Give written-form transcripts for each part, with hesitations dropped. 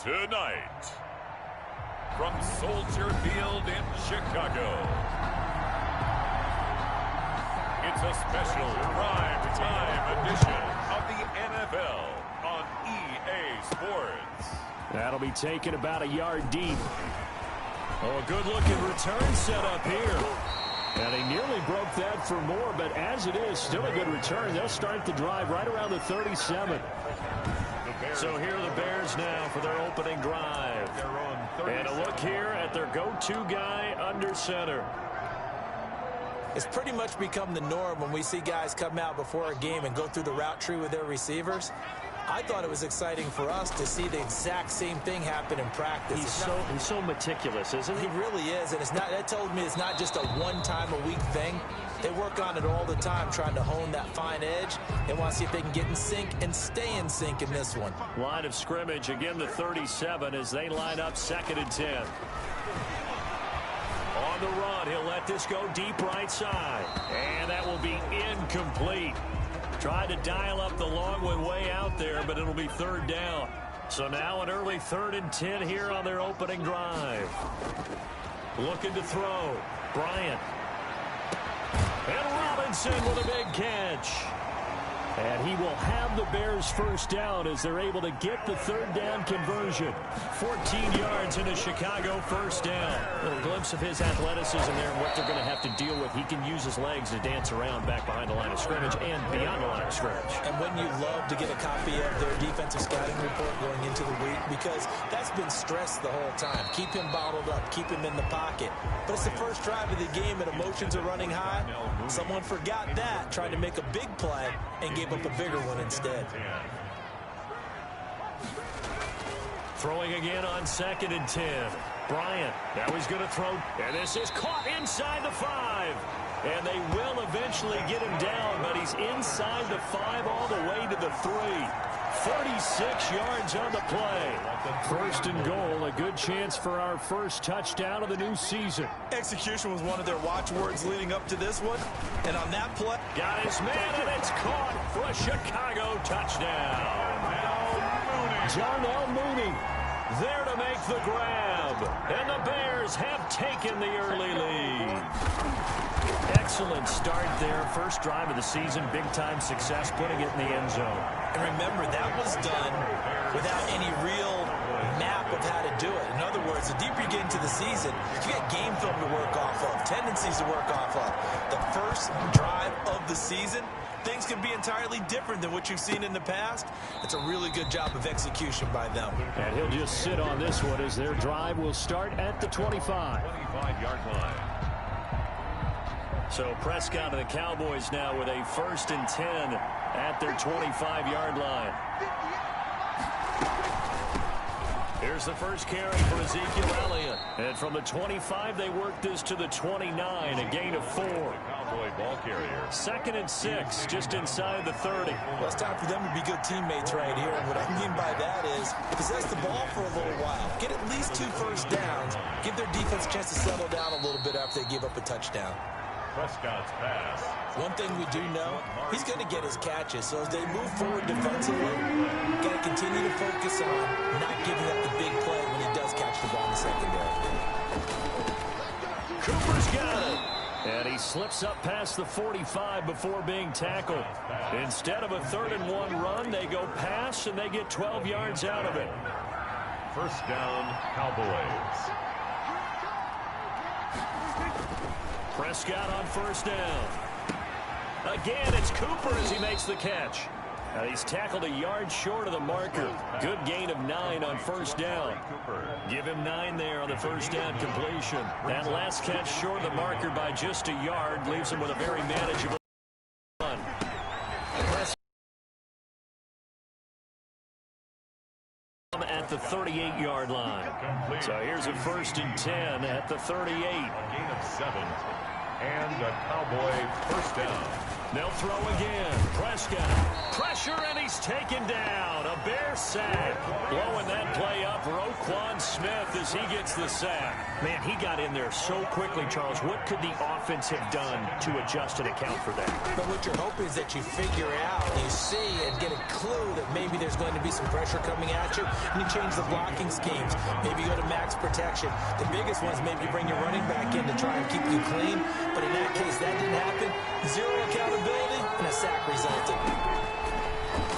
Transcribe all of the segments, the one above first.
Tonight, from Soldier Field in Chicago, it's a special prime time edition of the NFL on EA Sports. That'll be taken about a yard deep. Oh, a good-looking return set up here. And he nearly broke that for more, but as it is, still a good return. They'll start the drive right around the 37. So here are the Bears now for their opening drive. And a look here at their go-to guy under center. It's pretty much become the norm when we see guys come out before a game and go through the route tree with their receivers. I thought it was exciting for us to see the exact same thing happen in practice. He's so meticulous, isn't he? He really is, and that tells me it's not just a one-time-a-week thing. They work on it all the time, trying to hone that fine edge. They want to see if they can get in sync and stay in sync in this one. Line of scrimmage, again the 37 as they line up 2nd and 10. On the run, he'll let this go deep right side. And that will be incomplete. Tried to dial up the long one way out there, but it'll be 3rd down. So now an early 3rd and 10 here on their opening drive. Looking to throw. Bryant. And Robinson with a big catch. And he will have the Bears first down as they're able to get the 3rd down conversion. 14 yards into Chicago, first down. A little glimpse of his athleticism there and what they're going to have to deal with. He can use his legs to dance around back behind the line of scrimmage and beyond the line of scrimmage. And when you love to get a copy of their defensive scouting report going into the week, because that's been stressed the whole time. Keep him bottled up, keep him in the pocket. But it's the first drive of the game and emotions are running high. Someone forgot that, trying to make a big play and gave up a bigger one instead. Throwing again on 2nd and 10. Bryant, now he's going to throw, and this is caught inside the 5. And they will eventually get him down, but he's inside the 5 all the way to the 3. 36 yards on the play. 1st and goal, a good chance for our first touchdown of the new season. Execution was one of their watchwords leading up to this one. And on that play, got his man, and it's caught for a Chicago touchdown. Darnell Mooney there to make the grab. And the Bears have taken the early lead. Excellent start there. First drive of the season. Big-time success, putting it in the end zone. And remember, that was done without any real map of how to do it. In other words, the deeper you get into the season, you got game film to work off of, tendencies to work off of. The first drive of the season, things can be entirely different than what you've seen in the past. It's a really good job of execution by them. And he'll just sit on this one as their drive will start at the 25. 25-yard line. So Prescott and the Cowboys now with a 1st and 10 at their 25-yard line. Here's the first carry for Ezekiel Elliott. And from the 25, they work this to the 29, a gain of 4. Cowboy ball carrier. 2nd and 6, just inside the 30. Well, it's time for them to be good teammates right here. And what I mean by that is possess the ball for a little while. Get at least 2 first downs. Give their defense a chance to settle down a little bit after they give up a touchdown. Prescott's pass. One thing we do know, he's going to get his catches. So as they move forward defensively, got to continue to focus on not giving up the big play when he does catch the ball in the secondary. Cooper's got it. And he slips up past the 45 before being tackled. Instead of a 3rd and 1 run, they go pass, and they get 12 yards out of it. First down, Cowboys. Prescott on 1st down. Again, it's Cooper as he makes the catch. Now he's tackled a yard short of the marker. Good gain of 9 on 1st down. Give him 9 there on the 1st down completion. That last catch short of the marker by just a yard leaves him with a very manageable run. At the 38-yard line. So here's a 1st and 10 at the 38. A gain of 7. And a Cowboy first down. They'll throw again. Prescott. Pressure, and he's taken down. A Bear sack. Blowing that play up, Roquan Smith as he gets the sack. Man, he got in there so quickly, Charles. What could the offense have done to adjust and account for that? But what you're hoping is that you figure out, you see, and get a clue that maybe there's going to be some pressure coming at you, and you change the blocking schemes. Maybe you go to max protection. The biggest one is maybe you bring your running back in to try and keep you clean. But in that case, that didn't happen. Zero accountability, and a sack resulted.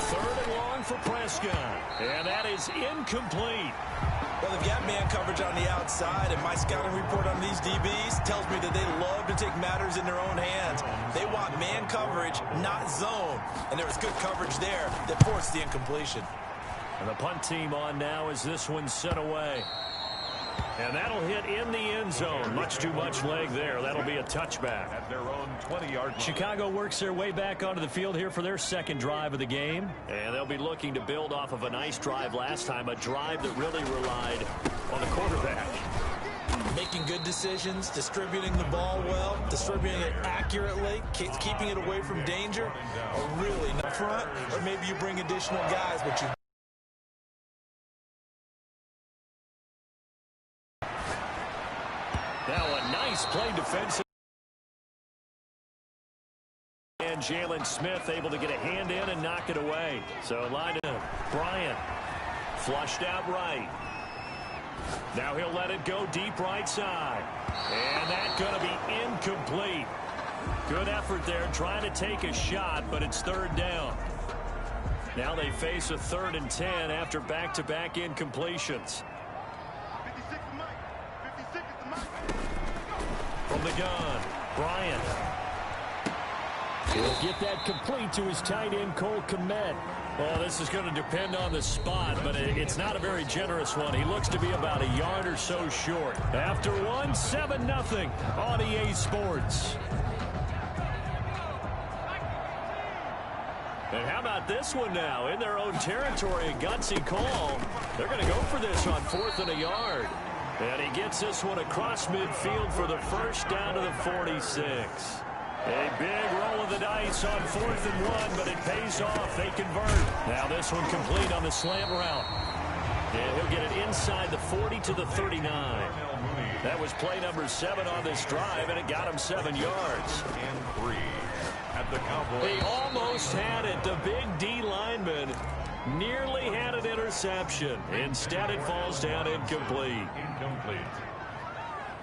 Third and long for Prescott. And that is incomplete. Well, they've got man coverage on the outside, and my scouting report on these DBs tells me that they love to take matters in their own hands. They want man coverage, not zone. And there was good coverage there that forced the incompletion. And the punt team on now as this one's sent away. And that'll hit in the end zone. Much too much leg there. That'll be a touchback. At their own 20-yard line. Chicago works their way back onto the field here for their second drive of the game. And they'll be looking to build off of a nice drive last time, a drive that really relied on the quarterback. Making good decisions, distributing the ball well, distributing it accurately, keeping it away from danger, or really up front, or maybe you bring additional guys, but you... Now a nice play defensive. And Jalen Smith able to get a hand in and knock it away. So line up. Bryant flushed out right. Now he'll let it go deep right side. And that's going to be incomplete. Good effort there trying to take a shot, but it's third down. Now they face a 3rd and 10 after back-to-back incompletions. From the gun, Bryant. He'll get that complete to his tight end, Cole Kmet. Well, this is going to depend on the spot, but it's not a very generous one. He looks to be about a yard or so short. After one, 7-0 on EA Sports. And how about this one now? In their own territory, a gutsy call. They're going to go for this on 4th and a yard. And he gets this one across midfield for the first down to the 46. A big roll of the dice on 4th and 1, but it pays off. They convert. Now this one complete on the slant route. And he'll get it inside the 40 to the 39. That was play number 7 on this drive, and it got him 7 yards. And 3 at the Cowboys. He almost had it. The big D lineman nearly had an interception. Instead, it falls down incomplete. Incomplete.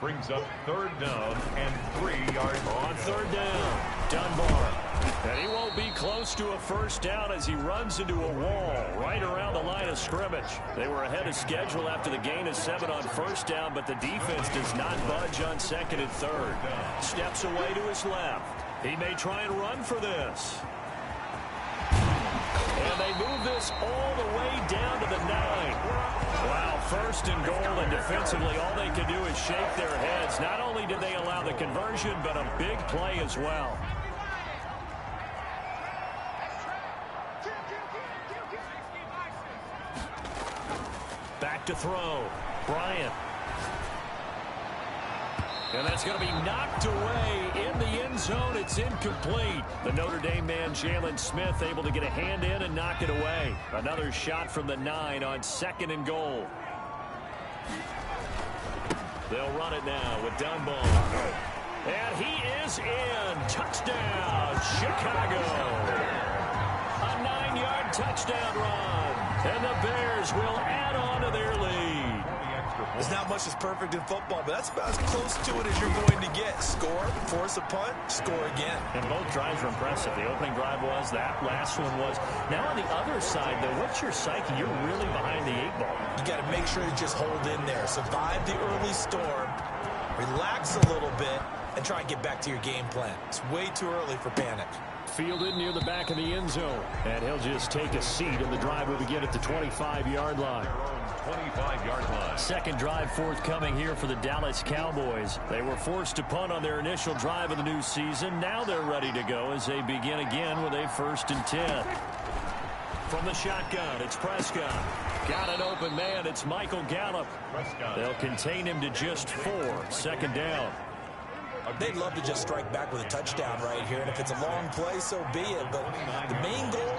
Brings up 3rd down and 3 yards. On 3rd down, Dunbar. And he won't be close to a first down as he runs into a wall right around the line of scrimmage. They were ahead of schedule after the gain of 7 on 1st down, but the defense does not budge on 2nd and 3rd. Steps away to his left. He may try and run for this. And they move this all the way down to the 9. Wow, 1st and goal, and defensively all they can do is shake their heads. Not only did they allow the conversion, but a big play as well. Back to throw. Bryant. And that's going to be knocked away in the end zone. It's incomplete. The Notre Dame man, Jalen Smith, able to get a hand in and knock it away. Another shot from the 9 on 2nd and goal. They'll run it now with Dunbar. And he is in. Touchdown, Chicago. A 9-yard touchdown run. And the Bears will add on to their lead. There's not much that's perfect in football, but that's about as close to it as you're going to get. Score, force a punt, score again. And both drives were impressive. The opening drive was, that last one was. Now on the other side, though, what's your psyche? You're really behind the 8 ball. You got to make sure you just hold in there. Survive the early storm, relax a little bit, and try and get back to your game plan. It's way too early for panic. Fielded near the back of the end zone. And he'll just take a seat, and the drive will begin at the 25-yard line. 25-yard line. Second drive forthcoming here for the Dallas Cowboys. They were forced to punt on their initial drive of the new season. Now they're ready to go as they begin again with a 1st and 10. From the shotgun, it's Prescott. Got an open man. It's Michael Gallup. Prescott. They'll contain him to just 4. 2nd down. They'd love to just strike back with a touchdown right here, and if it's a long play, so be it. But the main goal,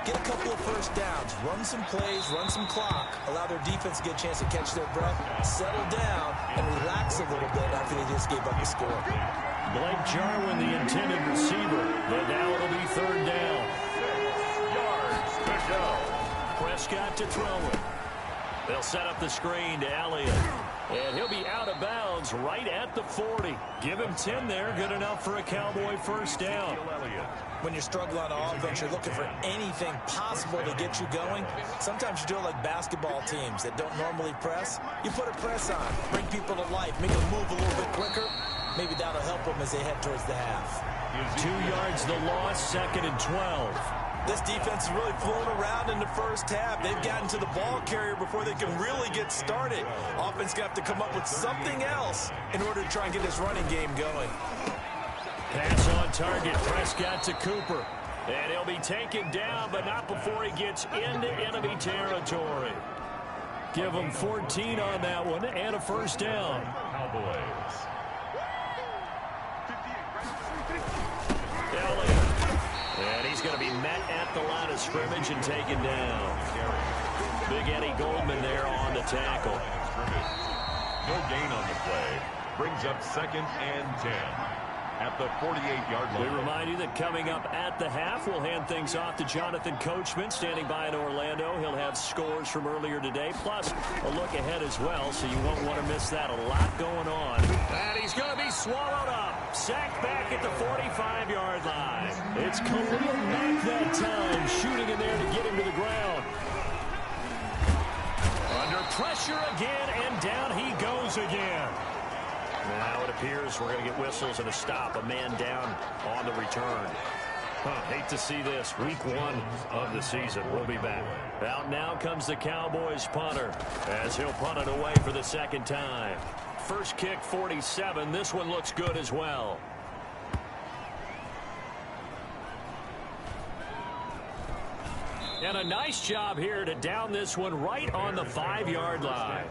get a couple of first downs, run some plays, run some clock, allow their defense to get a chance to catch their breath, settle down, and relax a little bit after they just gave up the score. Blake Jarwin, the intended receiver, but now it'll be third down. 6 yards to go. Prescott to throw it. They'll set up the screen to Elliott. And he'll be out of bounds right at the 40. Give him 10 there. Good enough for a Cowboy first down. When you're struggling on offense, you're looking for anything possible to get you going. Sometimes you do it like basketball teams that don't normally press. You put a press on, bring people to life, make them move a little bit quicker. Maybe that'll help them as they head towards the half. 2 yards the loss, 2nd and 12. This defense has really flown around in the first half. They've gotten to the ball carrier before they can really get started. Offense going to have to come up with something else in order to try and get this running game going. Pass on target, Prescott to Cooper. And he'll be taken down, but not before he gets into enemy territory. Give him 14 on that one and a first down. Cowboys. Elliott. And he's going to be met at the line of scrimmage and taken down. Big Eddie Goldman there on the tackle. No gain on the play. Brings up 2nd and 10. At the 48-yard line. We remind you that coming up at the half, we'll hand things off to Jonathan Coachman, standing by in Orlando. He'll have scores from earlier today, plus a look ahead as well, so you won't want to miss that. A lot going on. And he's going to be swallowed up. Sacked back at the 45-yard line. It's Khalil Mack that time, shooting in there to get him to the ground. Under pressure again, and down he goes again. Now it appears we're going to get whistles and a stop. A man down on the return. Hate to see this. Week 1 of the season. We'll be back. Out now comes the Cowboys punter as he'll punt it away for the 2nd time. First kick 47. This one looks good as well. And a nice job here to down this one right on the 5-yard line.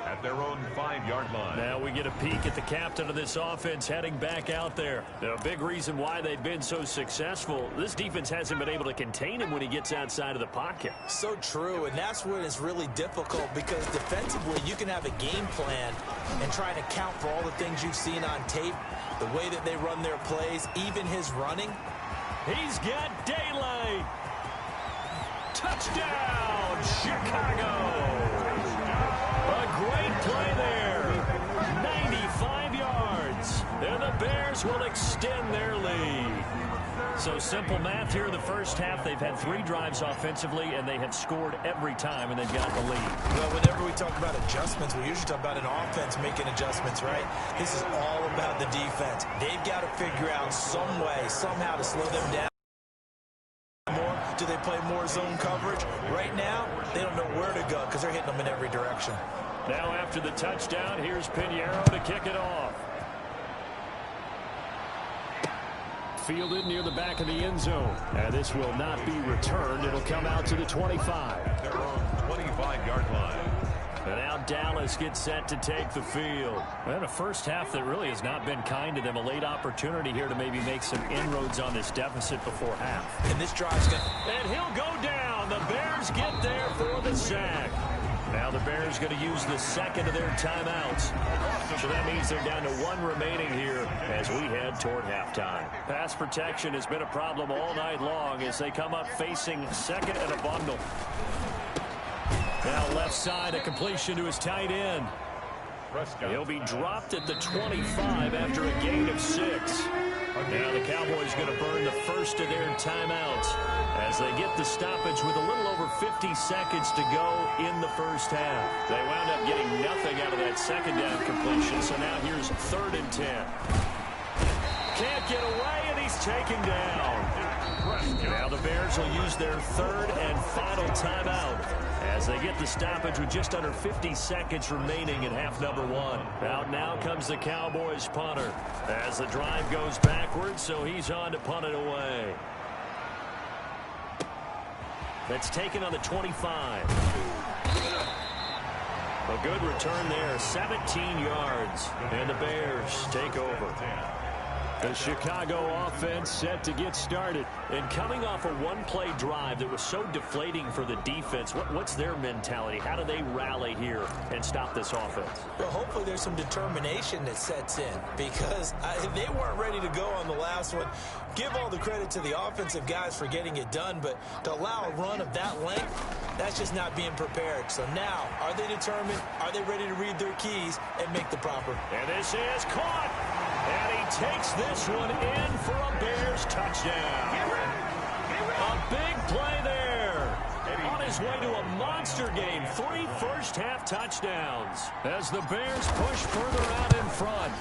At their own 5-yard line. Now we get a peek at the captain of this offense heading back out there. The big reason why they've been so successful, this defense hasn't been able to contain him when he gets outside of the pocket. So true, and that's when it's really difficult because defensively you can have a game plan and try to account for all the things you've seen on tape, the way that they run their plays, even his running. He's got daylight. Touchdown, Chicago. A great play there. 95 yards. And the Bears will extend their lead. So simple math here in the first half. They've had 3 drives offensively, and they have scored every time, and they've got the lead. Well, whenever we talk about adjustments, we usually talk about an offense making adjustments, right? This is all about the defense. They've got to figure out some way, somehow to slow them down. Do they play more zone coverage? Right now, they don't know where to go because they're hitting them in every direction. Now after the touchdown, here's Pinheiro to kick it off. Fielded near the back of the end zone. And this will not be returned. It'll come out to the 25. Their own 25-yard line. And now Dallas gets set to take the field. And a first half that really has not been kind to them. A late opportunity here to maybe make some inroads on this deficit before half. And this drive's going to... And he'll go down. The Bears get there for the sack. Now the Bears going to use the 2nd of their timeouts. So that means they're down to 1 remaining here as we head toward halftime. Pass protection has been a problem all night long as they come up facing 2nd and a bundle. Now left side, a completion to his tight end. He'll be dropped at the 25 after a gain of 6. Now the Cowboys going to burn the first of their timeouts as they get the stoppage with a little over 50 seconds to go in the first half. They wound up getting nothing out of that 2nd down completion, so now here's 3rd and 10. Can't get away, and he's taken down. Now the Bears will use their 3rd and final timeout as they get the stoppage with just under 50 seconds remaining in half number 1. Out now comes the Cowboys punter as the drive goes backwards, so he's on to punt it away. That's taken on the 25. A good return there, 17 yards, and the Bears take over. The Chicago offense set to get started. And coming off a one-play drive that was so deflating for the defense, what's their mentality? How do they rally here and stop this offense? Well, hopefully there's some determination that sets in, because they weren't ready to go on the last one. Give all the credit to the offensive guys for getting it done, but to allow a run of that length, that's just not being prepared. So now, are they determined? Are they ready to read their keys and make the proper? And this is caught. And he takes this one in for a Bears touchdown. A big play there. On his way to a monster game. 3 first-half touchdowns as the Bears push further out in front.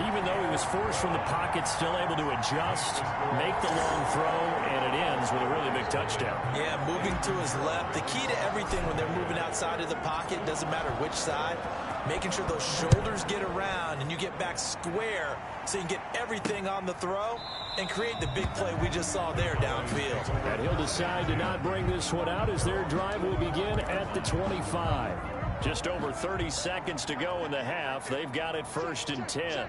Even though he was forced from the pocket, still able to adjust, make the long throw, and it ends with a really big touchdown. Yeah, moving to his left. The key to everything when they're moving outside of the pocket, doesn't matter which side, making sure those shoulders get around and you get back square so you can get everything on the throw and create the big play we just saw there downfield. And he'll decide to not bring this one out as their drive will begin at the 25. Just over 30 seconds to go in the half. They've got it 1st and 10.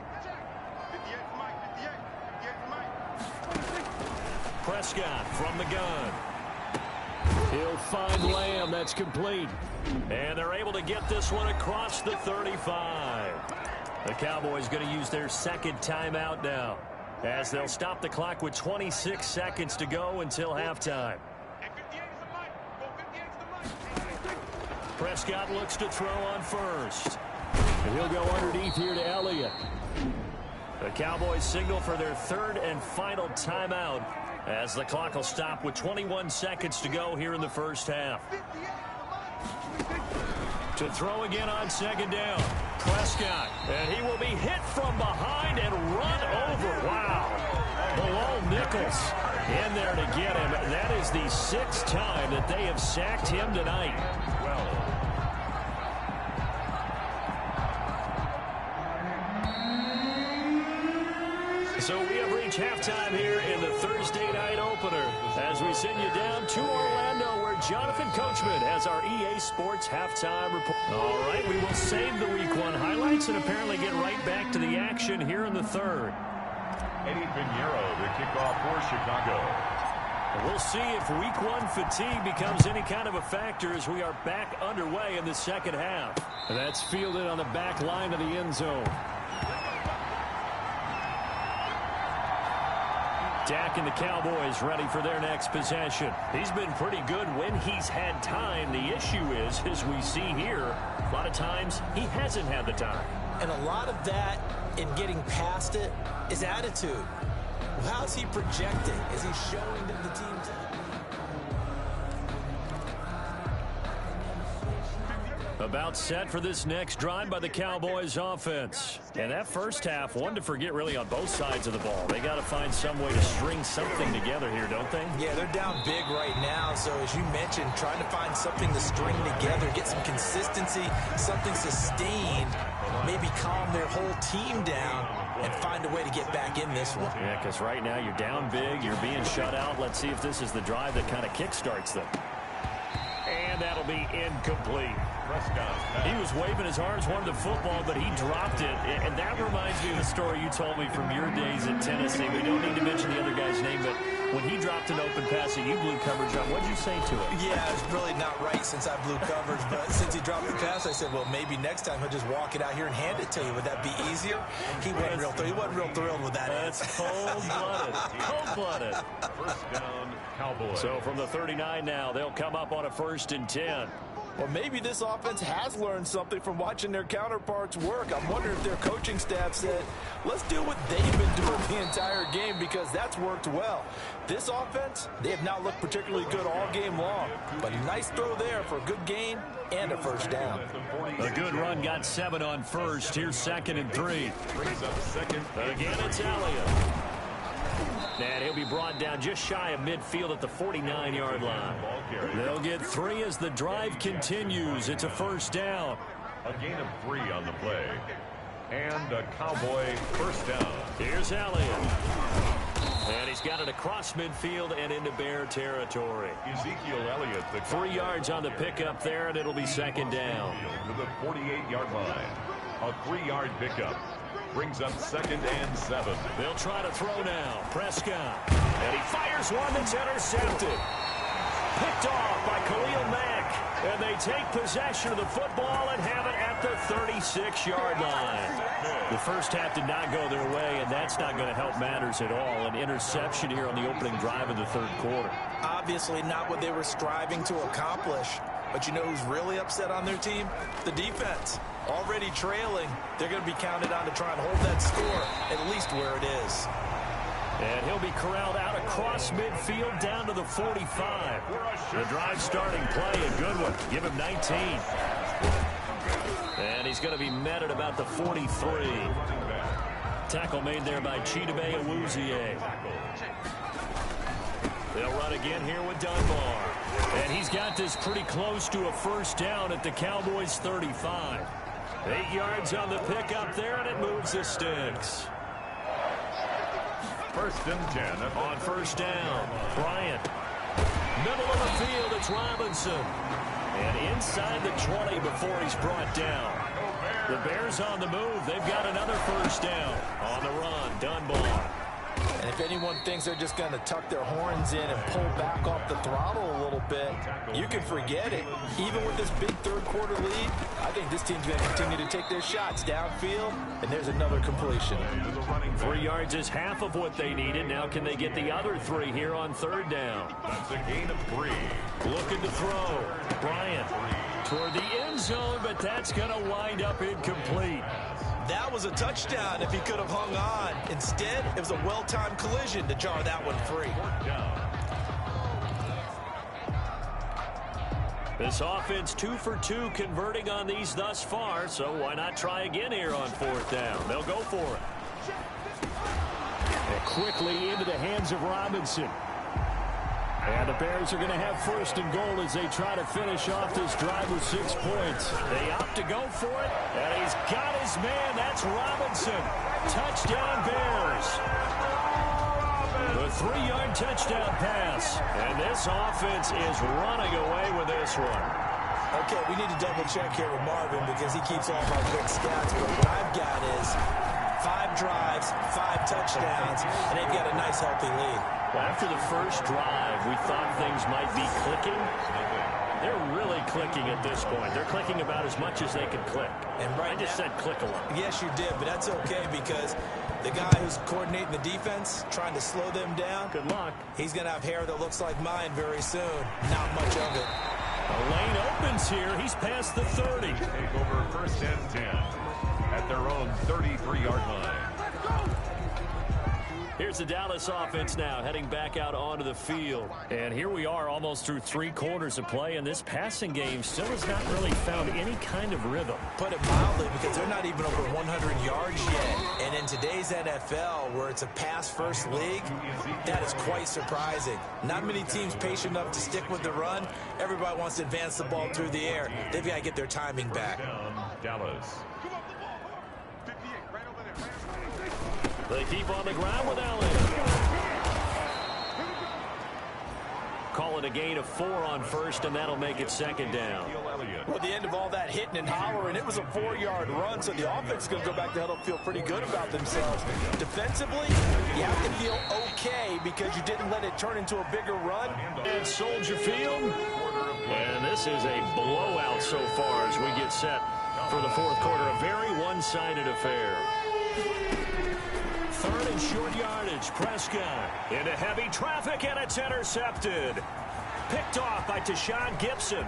Prescott from the gun. He'll find Lamb. That's complete. And they're able to get this one across the 35. The Cowboys going to use their second timeout now, as they'll stop the clock with 26 seconds to go until halftime. Prescott looks to throw on first. And he'll go underneath here to Elliott. The Cowboys signal for their third and final timeout, as the clock will stop with 21 seconds to go here in the first half. To throw again on second down. Prescott. And he will be hit from behind and run over. Wow. Below Nichols in there to get him. That is the 6th time that they have sacked him tonight. So we have reached halftime here in the Thursday night opener as we send you down to Orlando, where Jonathan Coachman has our EA Sports halftime report. All right, we will save the Week 1 highlights and apparently get right back to the action here in the third. Eddie Pinheiro, the kickoff for Chicago. We'll see if Week 1 fatigue becomes any kind of a factor as we are back underway in the second half. And that's fielded on the back line of the end zone. Dak and the Cowboys ready for their next possession. He's been pretty good when he's had time. The issue is, as we see here, a lot of times he hasn't had the time. And a lot of that in getting past it is attitude. How's he projecting? Is he showing that the team's... About set for this next drive by the Cowboys offense. And that first half, one to forget really on both sides of the ball. They got to find some way to string something together here, don't they? Yeah, they're down big right now. So as you mentioned, trying to find something to string together, get some consistency, something sustained, maybe calm their whole team down and find a way to get back in this one. Yeah, because right now you're down big, you're being shut out. Let's see if this is the drive that kind of kickstarts them. And that'll be incomplete. He was waving his arms, wanted the football, but he dropped it. And that reminds me of the story you told me from your days in Tennessee. We don't need to mention the other guy's name, but when he dropped an open pass and you blew coverage on, what'd you say to him? Yeah, it's really not right since I blew coverage, but since he dropped the pass, I said, well, maybe next time he'll just walk it out here and hand it to you. Would that be easier? He wasn't real thrilled with that. That's cold-blooded. Cold-blooded. First down, Cowboys. So from the 39 now, they'll come up on a 1st and 10. Well, maybe this offense has learned something from watching their counterparts work. I'm wondering if their coaching staff said, let's do what they've been doing the entire game, because that's worked well. This offense, they have not looked particularly good all game long. But a nice throw there for a good gain and a first down. A good run got 7 on first. Here's 2nd and 3. Brings up second. Again, it's Elliott. And he'll be brought down just shy of midfield at the 49-yard line. They'll get 3 as the drive continues. It's a first down. A gain of 3 on the play. And a Cowboy first down. Here's Elliott. And he's got it across midfield and into Bear territory. Ezekiel Elliott, the 3 yards on the pickup there, and it'll be second down. To the 48-yard line. A 3-yard pickup brings up 2nd and 7. They'll try to throw now. Prescott. And he fires one that's intercepted. Picked off by Khalil Mack. And they take possession of the football and have it at the 36-yard line. The first half did not go their way, and that's not going to help matters at all. An interception here on the opening drive of the third quarter. Obviously not what they were striving to accomplish. But you know who's really upset on their team? The defense. Already trailing. They're going to be counted on to try and hold that score at least where it is. And he'll be corralled out across midfield down to the 45. The drive starting play, a good one. Give him 19. And he's going to be met at about the 43. Tackle made there by Chidobe Awuzie. They'll run again here with Dunbar. And he's got this pretty close to a first down at the Cowboys' 35. 8 yards on the pickup there, and it moves the sticks. 1st and 10. On first down, Bryant. Middle of the field, it's Robinson. And inside the 20 before he's brought down. The Bears on the move. They've got another first down. On the run, Dunbar. And if anyone thinks they're just going to tuck their horns in and pull back off the throttle a little bit, you can forget it. Even with this big third quarter lead, I think this team's going to continue to take their shots downfield, and there's another completion. 3 yards is half of what they needed. Now can they get the other 3 here on third down? That's a gain of 3. Looking to throw. Bryant toward the end zone, but that's going to wind up incomplete. That was a touchdown if he could have hung on. Instead, it was a well-timed collision to jar that one free. This offense 2 for 2 converting on these thus far, so why not try again here on fourth down? They'll go for it. And quickly into the hands of Robinson. And the Bears are going to have 1st and goal as they try to finish off this drive with 6 points. They opt to go for it, and he's got his man. That's Robinson. Touchdown, Bears. The 3-yard touchdown pass. And this offense is running away with this one. Okay, we need to double check here with Marvin because he keeps all of our good stats. But what I've got is 5 drives, 5 touchdowns, and they've got a nice healthy lead. Well, after the first drive, we thought things might be clicking. They're really clicking at this point. They're clicking about as much as they can click. And right I just said click a lot. Yes, you did, but that's okay because the guy who's coordinating the defense, trying to slow them down, Good luck. he's going to have hair that looks like mine very soon. Not much of it. The lane opens here. He's past the 30. Take over 1st and 10 at their own 33-yard line. Here's the Dallas offense now heading back out onto the field. And here we are almost through 3 quarters of play, and this passing game still has not really found any kind of rhythm. Put it mildly, because they're not even over 100 yards yet. And in today's NFL, where it's a pass-first league, that is quite surprising. Not many teams patient enough to stick with the run. Everybody wants to advance the ball through the air. They've got to get their timing back. Dallas. They keep on the ground with Allen. Call it a gain of 4 on first, and that'll make it second down. Well, at the end of all that hitting and hollering, it was a 4-yard run, so the offense is going to go back to huddle, feel pretty good about themselves. Defensively, you have to feel okay because you didn't let it turn into a bigger run. And Soldier Field. And this is a blowout so far as we get set for the fourth quarter. A very one-sided affair. 3rd and short yardage. Prescott into heavy traffic, and it's intercepted. Picked off by Tashawn Gibson.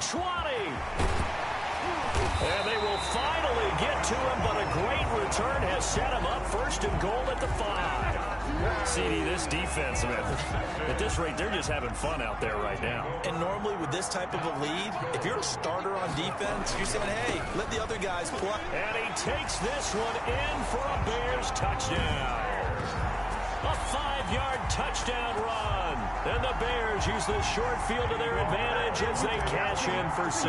20. And they will finally get to him, but a great return has set him up 1st and goal at the 5. CD, this defense, man, at this rate, they're just having fun out there right now. And normally with this type of a lead, if you're a starter on defense, you're saying, hey, let the other guys play. And he takes this one in for a Bears touchdown. A 5-yard touchdown run. And the Bears use the short field to their advantage as they cash in for 6.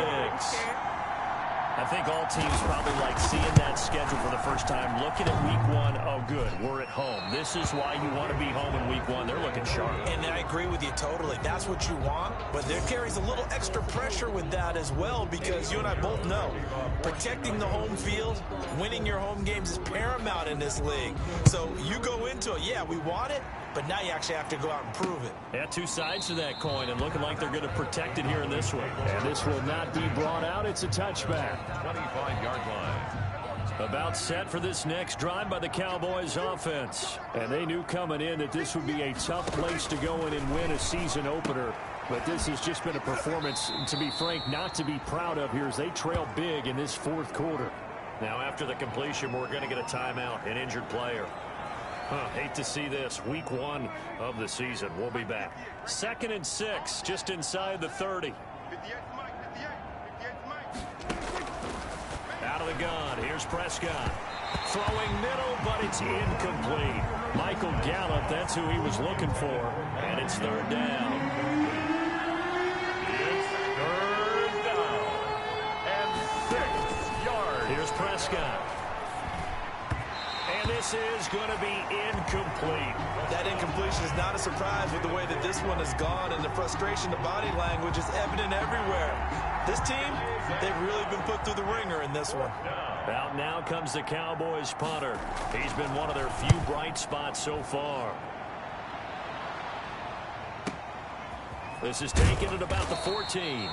I think all teams probably like seeing that schedule for the first time, looking at week one. Oh, good, we're at home. This is why you want to be home in week one. They're looking sharp. And I agree with you totally. That's what you want, but there carries a little extra pressure with that as well, because you and I both know protecting the home field, winning your home games is paramount in this league. So you go into it, yeah, we want it, but now you actually have to go out and prove it. Yeah, two sides to that coin, and looking like they're going to protect it here in this one. And this will not be brought out. It's a touchback. 25-yard line. About set for this next drive by the Cowboys offense. And they knew coming in that this would be a tough place to go in and win a season opener. But this has just been a performance, to be frank, not to be proud of here as they trail big in this fourth quarter. Now after the completion, we're going to get a timeout, an injured player. Hate to see this. Week one of the season. We'll be back. 2nd and 6, just inside the 30. Out of the gun. Here's Prescott. Throwing middle, but it's incomplete. Michael Gallup, that's who he was looking for. And it's 3rd down. It's 3rd down. And 6 yards. Here's Prescott. And this is going to be incomplete. That incompletion is not a surprise with the way that this one has gone, and the frustration, the body language is evident everywhere. This team, they've really been put through the ringer in this one. Out now comes the Cowboys punter. He's been one of their few bright spots so far. This is taken at about the 14.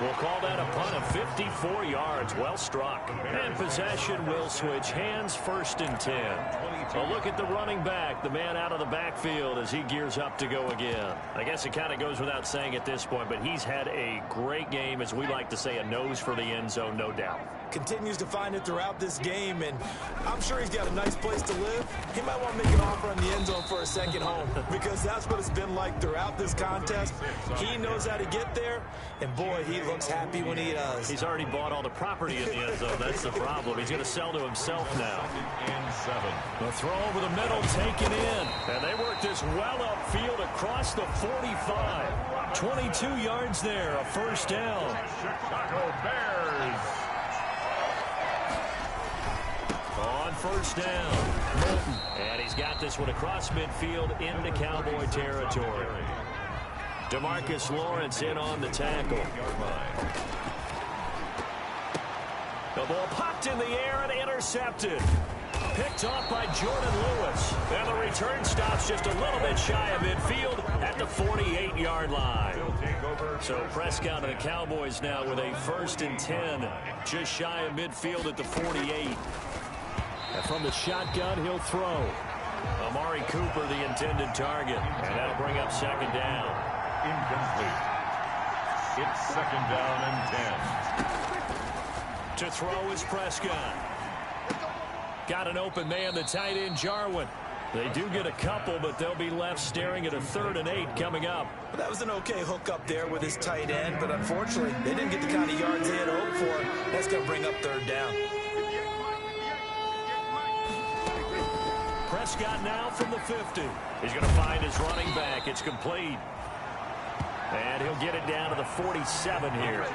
We'll call that a punt of 54 yards. Well struck. And possession will switch hands. 1st and 10. A look at the running back, the man out of the backfield as he gears up to go again. I guess it kind of goes without saying at this point, but he's had a great game, as we like to say, a nose for the end zone, no doubt. Continues to find it throughout this game, and I'm sure he's got a nice place to live. He might want to make an offer on the end zone for a second home, because that's what it's been like throughout this contest. He knows how to get there, and boy, he looks happy when he does. He's already bought all the property in the end zone. That's the problem. He's going to sell to himself now. 2nd and 7. The throw over the middle, taken in. And they work this well upfield across the 45. 22 yards there, a 1st down. Chicago Bears. On 1st down, Moulton. And he's got this one across midfield into Cowboy territory. DeMarcus Lawrence in on the tackle. The ball popped in the air and intercepted. Picked off by Jordan Lewis. And the return stops just a little bit shy of midfield at the 48-yard line. So Prescott and the Cowboys now with a 1st and 10, just shy of midfield at the 48. And from the shotgun, he'll throw. Amari Cooper, the intended target. And that'll bring up 2nd down. Incomplete. It's 2nd down and 10. To throw is Prescott. Got an open man, the tight end, Jarwin. They do get a couple, but they'll be left staring at a 3rd and 8 coming up. Well, that was an okay hook up there with his tight end, but unfortunately, they didn't get the kind of yards they had hoped for. That's going to bring up 3rd down. Prescott now from the 50. He's going to find his running back. It's complete. And he'll get it down to the 47 here.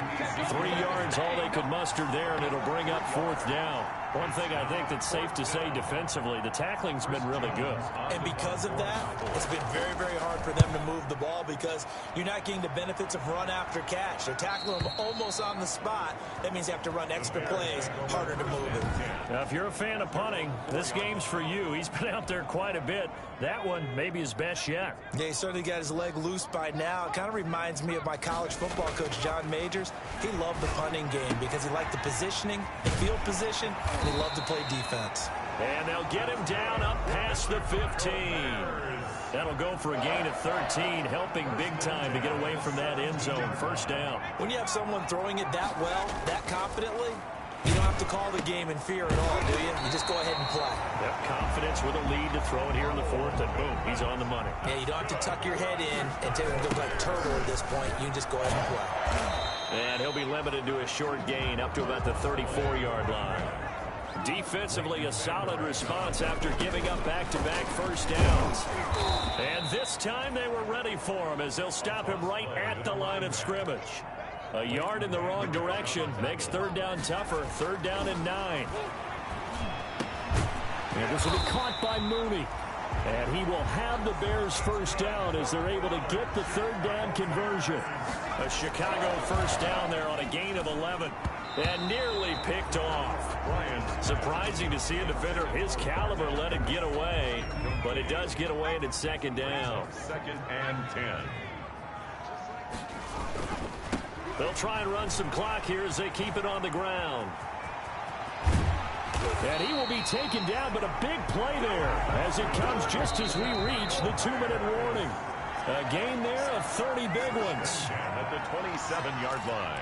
3 yards, all they could muster there, and it'll bring up 4th down. One thing I think that's safe to say defensively, the tackling's been really good. And because of that, it's been very, very hard for them to move the ball because you're not getting the benefits of run after catch. They're tackling them almost on the spot. That means they have to run extra plays, harder to move it. Now, if you're a fan of punting, this game's for you. He's been out there quite a bit. That one, maybe his best yet. Yeah, he certainly got his leg loose by now. It kind of reminds me of my college football coach, John Majors. He loved the punting game because he liked the positioning, the field position, and he loved to play defense. And they'll get him down up past the 15. That'll go for a gain of 13, helping big time to get away from that end zone. 1st down. When you have someone throwing it that well, that confidently, you don't have to call the game in fear at all, do you? You just go ahead and play. Yep, confidence with a lead to throw it here in the 4th, and boom, he's on the money. Yeah, you don't have to tuck your head in and take it like turtle at this point. You can just go ahead and play. And he'll be limited to a short gain up to about the 34-yard line. Defensively, a solid response after giving up back-to-back 1st downs. And this time they were ready for him as they'll stop him right at the line of scrimmage. A yard in the wrong direction makes third down tougher. Third down and 9. And this will be caught by Mooney. And he will have the Bears first down as they're able to get the third down conversion. A Chicago first down there on a gain of 11. And nearly picked off. Surprising to see a defender of his caliber let it get away. But it does get away and it's second down. Second and 10. They'll try and run some clock here as they keep it on the ground. And he will be taken down, but a big play there as it comes just as we reach the 2-minute warning. A gain there of 30 big ones. At the 27-yard line.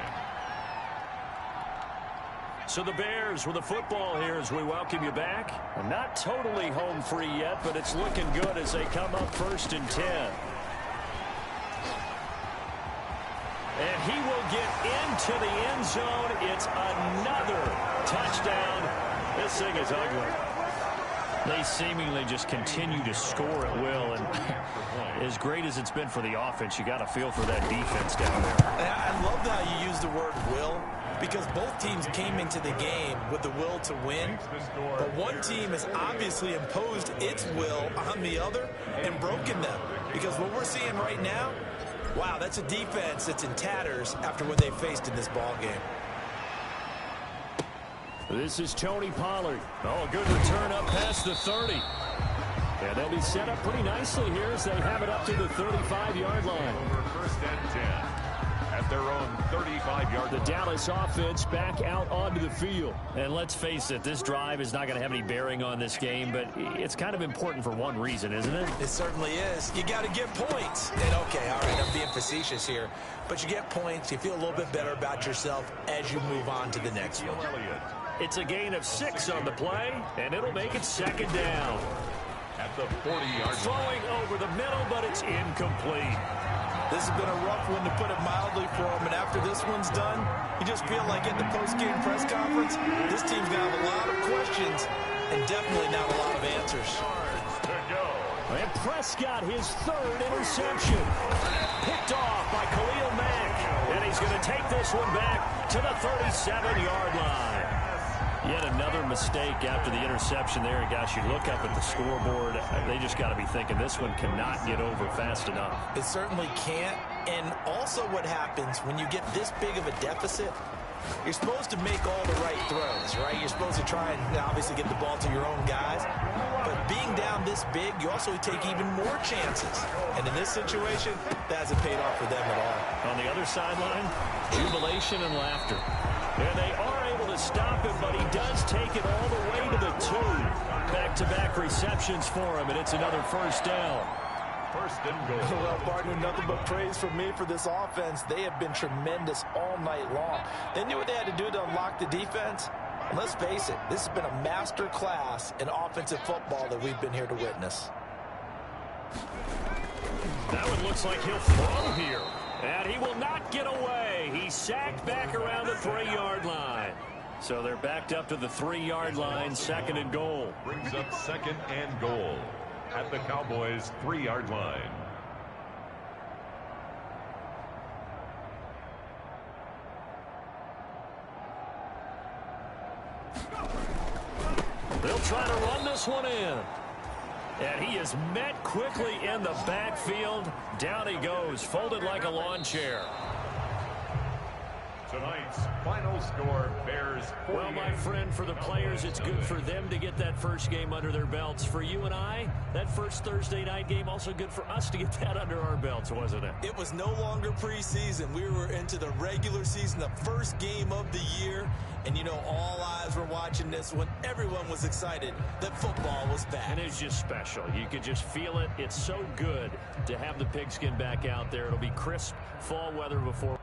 So the Bears with the football here as we welcome you back. Not totally home free yet, but it's looking good as they come up first and 10. And he will get into the end zone. It's another touchdown. This thing is ugly. They seemingly just continue to score at will. And as great as it's been for the offense, you got to feel for that defense down there. I love how you use the word will, because both teams came into the game with the will to win. But one team has obviously imposed its will on the other and broken them. Because what we're seeing right now, wow, that's a defense that's in tatters after what they faced in this ball game. This is Tony Pollard. Oh, a good return up past the 30. And they'll be set up pretty nicely here as they have it up to the 35-yard line. Over first and 10 at their own 35-yard line. The Dallas offense back out onto the field. And let's face it, this drive is not going to have any bearing on this game, but it's kind of important for one reason, isn't it? It certainly is. You got to get points. And okay, all right, I'm being facetious here, but you get points, you feel a little bit better about yourself as you move on to the next one. It's a gain of 6 on the play, and it'll make it second down. At the 40-yard line. Throwing over the middle, but it's incomplete. This has been a rough one, to put it mildly, for him. And after this one's done, you just feel like at the post-game press conference, this team's going to have a lot of questions and definitely not a lot of answers. And Prescott, his third interception. Picked off by Khalil Mack. And he's going to take this one back to the 37-yard line. Yet another mistake after the interception there. Gosh, you look up at the scoreboard, they just got to be thinking this one cannot get over fast enough. It certainly can't. And also what happens when you get this big of a deficit, you're supposed to make all the right throws, right? You're supposed to try and obviously get the ball to your own guys. But being down this big, you also take even more chances. And in this situation, that hasn't paid off for them at all. On the other sideline, jubilation and laughter. And they are able to stop him, but he does take it all the way to the 2. Back-to-back receptions for him, and it's another first down. First and goal. Well, partner, nothing but praise from me for this offense. They have been tremendous all night long. They knew what they had to do to unlock the defense. And let's face it, this has been a master class in offensive football that we've been here to witness. That one looks like he'll throw here. And he will not get away. He's sacked back around the 3-yard line. So they're backed up to the 3-yard line, second and goal. Brings up second and goal at the Cowboys' 3-yard line. They'll try to run this one in. And he is met quickly in the backfield. Down he goes, folded like a lawn chair. Tonight's final score, Bears 48. Well, my friend, for the players, it's good for them to get that first game under their belts. For you and I, that first Thursday night game, also good for us to get that under our belts, wasn't it? It was no longer preseason. We were into the regular season, the first game of the year. And, you know, all eyes were watching this one. Everyone was excited that football was back. And it was just special. You could just feel it. It's so good to have the pigskin back out there. It'll be crisp fall weather before.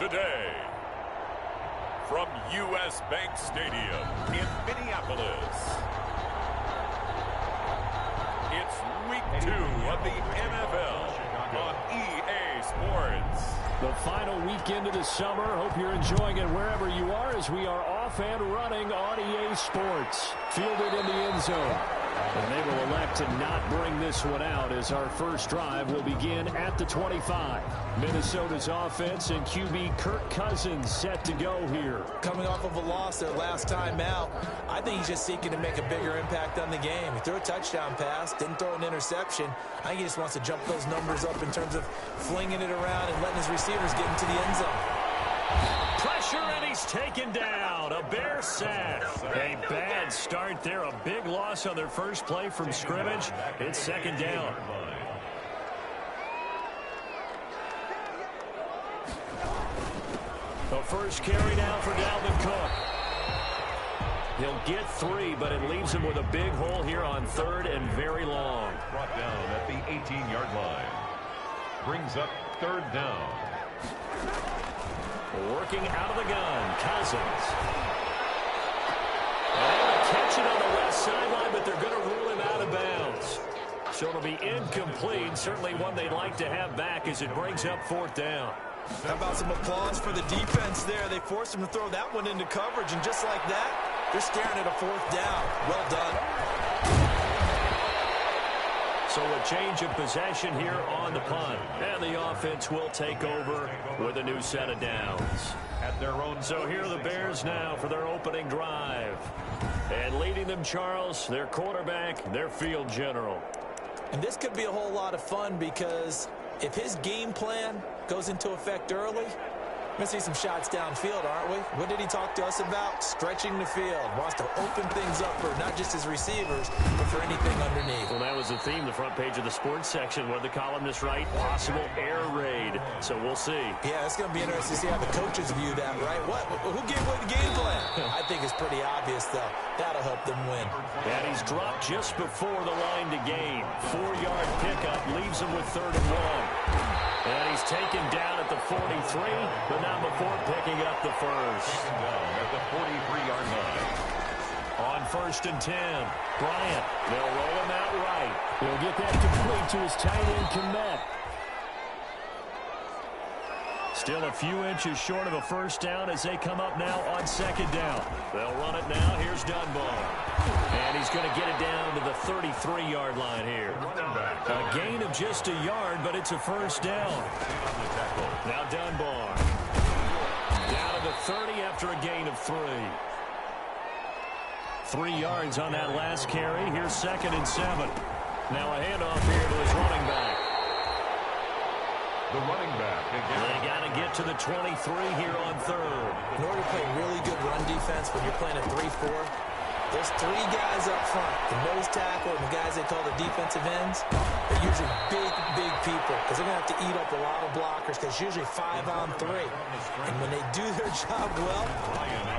today, from U.S. Bank Stadium in Minneapolis, it's Week 2 of the NFL on EA Sports. The final weekend of the summer. Hope you're enjoying it wherever you are as we are off and running on EA Sports. Fielded in the end zone. And they will elect to not bring this one out as our first drive will begin at the 25. Minnesota's offense and QB Kirk Cousins set to go here. Coming off of a loss their last time out, I think he's just seeking to make a bigger impact on the game. He threw a touchdown pass, didn't throw an interception. I think he just wants to jump those numbers up in terms of flinging it around and letting his receivers get into the end zone. Pressure, and he's taken down. A Bear sack. A bad start there. A big loss on their first play from scrimmage. It's second down. The first carry now for Dalvin Cook. He'll get 3, but it leaves him with a big hole here on third and very long. Brought down at the 18-yard line. Brings up third down. Working out of the gun, Cousins. And catch it on the left sideline, but they're going to rule him out of bounds. So it'll be incomplete. Certainly one they'd like to have back as it brings up fourth down. How about some applause for the defense there? They forced him to throw that one into coverage, and just like that, they're staring at a fourth down. Well done. So a change of possession here on the punt. And the offense will take over with a new set of downs. At their own. So here are the Bears now for their opening drive. And leading them, Charles, their quarterback, their field general. And this could be a whole lot of fun because if his game plan goes into effect early, we're going to see some shots downfield, aren't we? What did he talk to us about? Stretching the field. Wants to open things up for not just his receivers, but for anything underneath. Well, that was the theme, the front page of the sports section, where the columnists write possible air raid. So we'll see. Yeah, it's going to be interesting to see how the coaches view that, right? Who gave away the game plan? I think it's pretty obvious, though. That'll help them win. And he's dropped just before the line to gain. 4-yard pickup leaves him with 3rd and 1. And he's taken down at the 43, but not before picking up the first. At the 43-yard line. On 1st and 10, Bryant. They'll roll him out right. He'll get that complete to his tight end, Kmet. Still a few inches short of a first down as they come up now on 2nd down. They'll run it now. Here's Dunbar. And he's going to get it down to the 33-yard line here. A gain of just a yard, but it's a first down. Now Dunbar. Down to the 30 after a gain of 3. 3 yards on that last carry. Here's 2nd and 7. Now a handoff here to his running back. The running back again. They got to get to the 23 here on 3rd. In order to play really good run defense when you're playing a 3-4, there's 3 guys up front, the nose tackle and the guys they call the defensive ends. They're usually big people because they're going to have to eat up a lot of blockers because it's usually 5 on 3. And when they do their job well,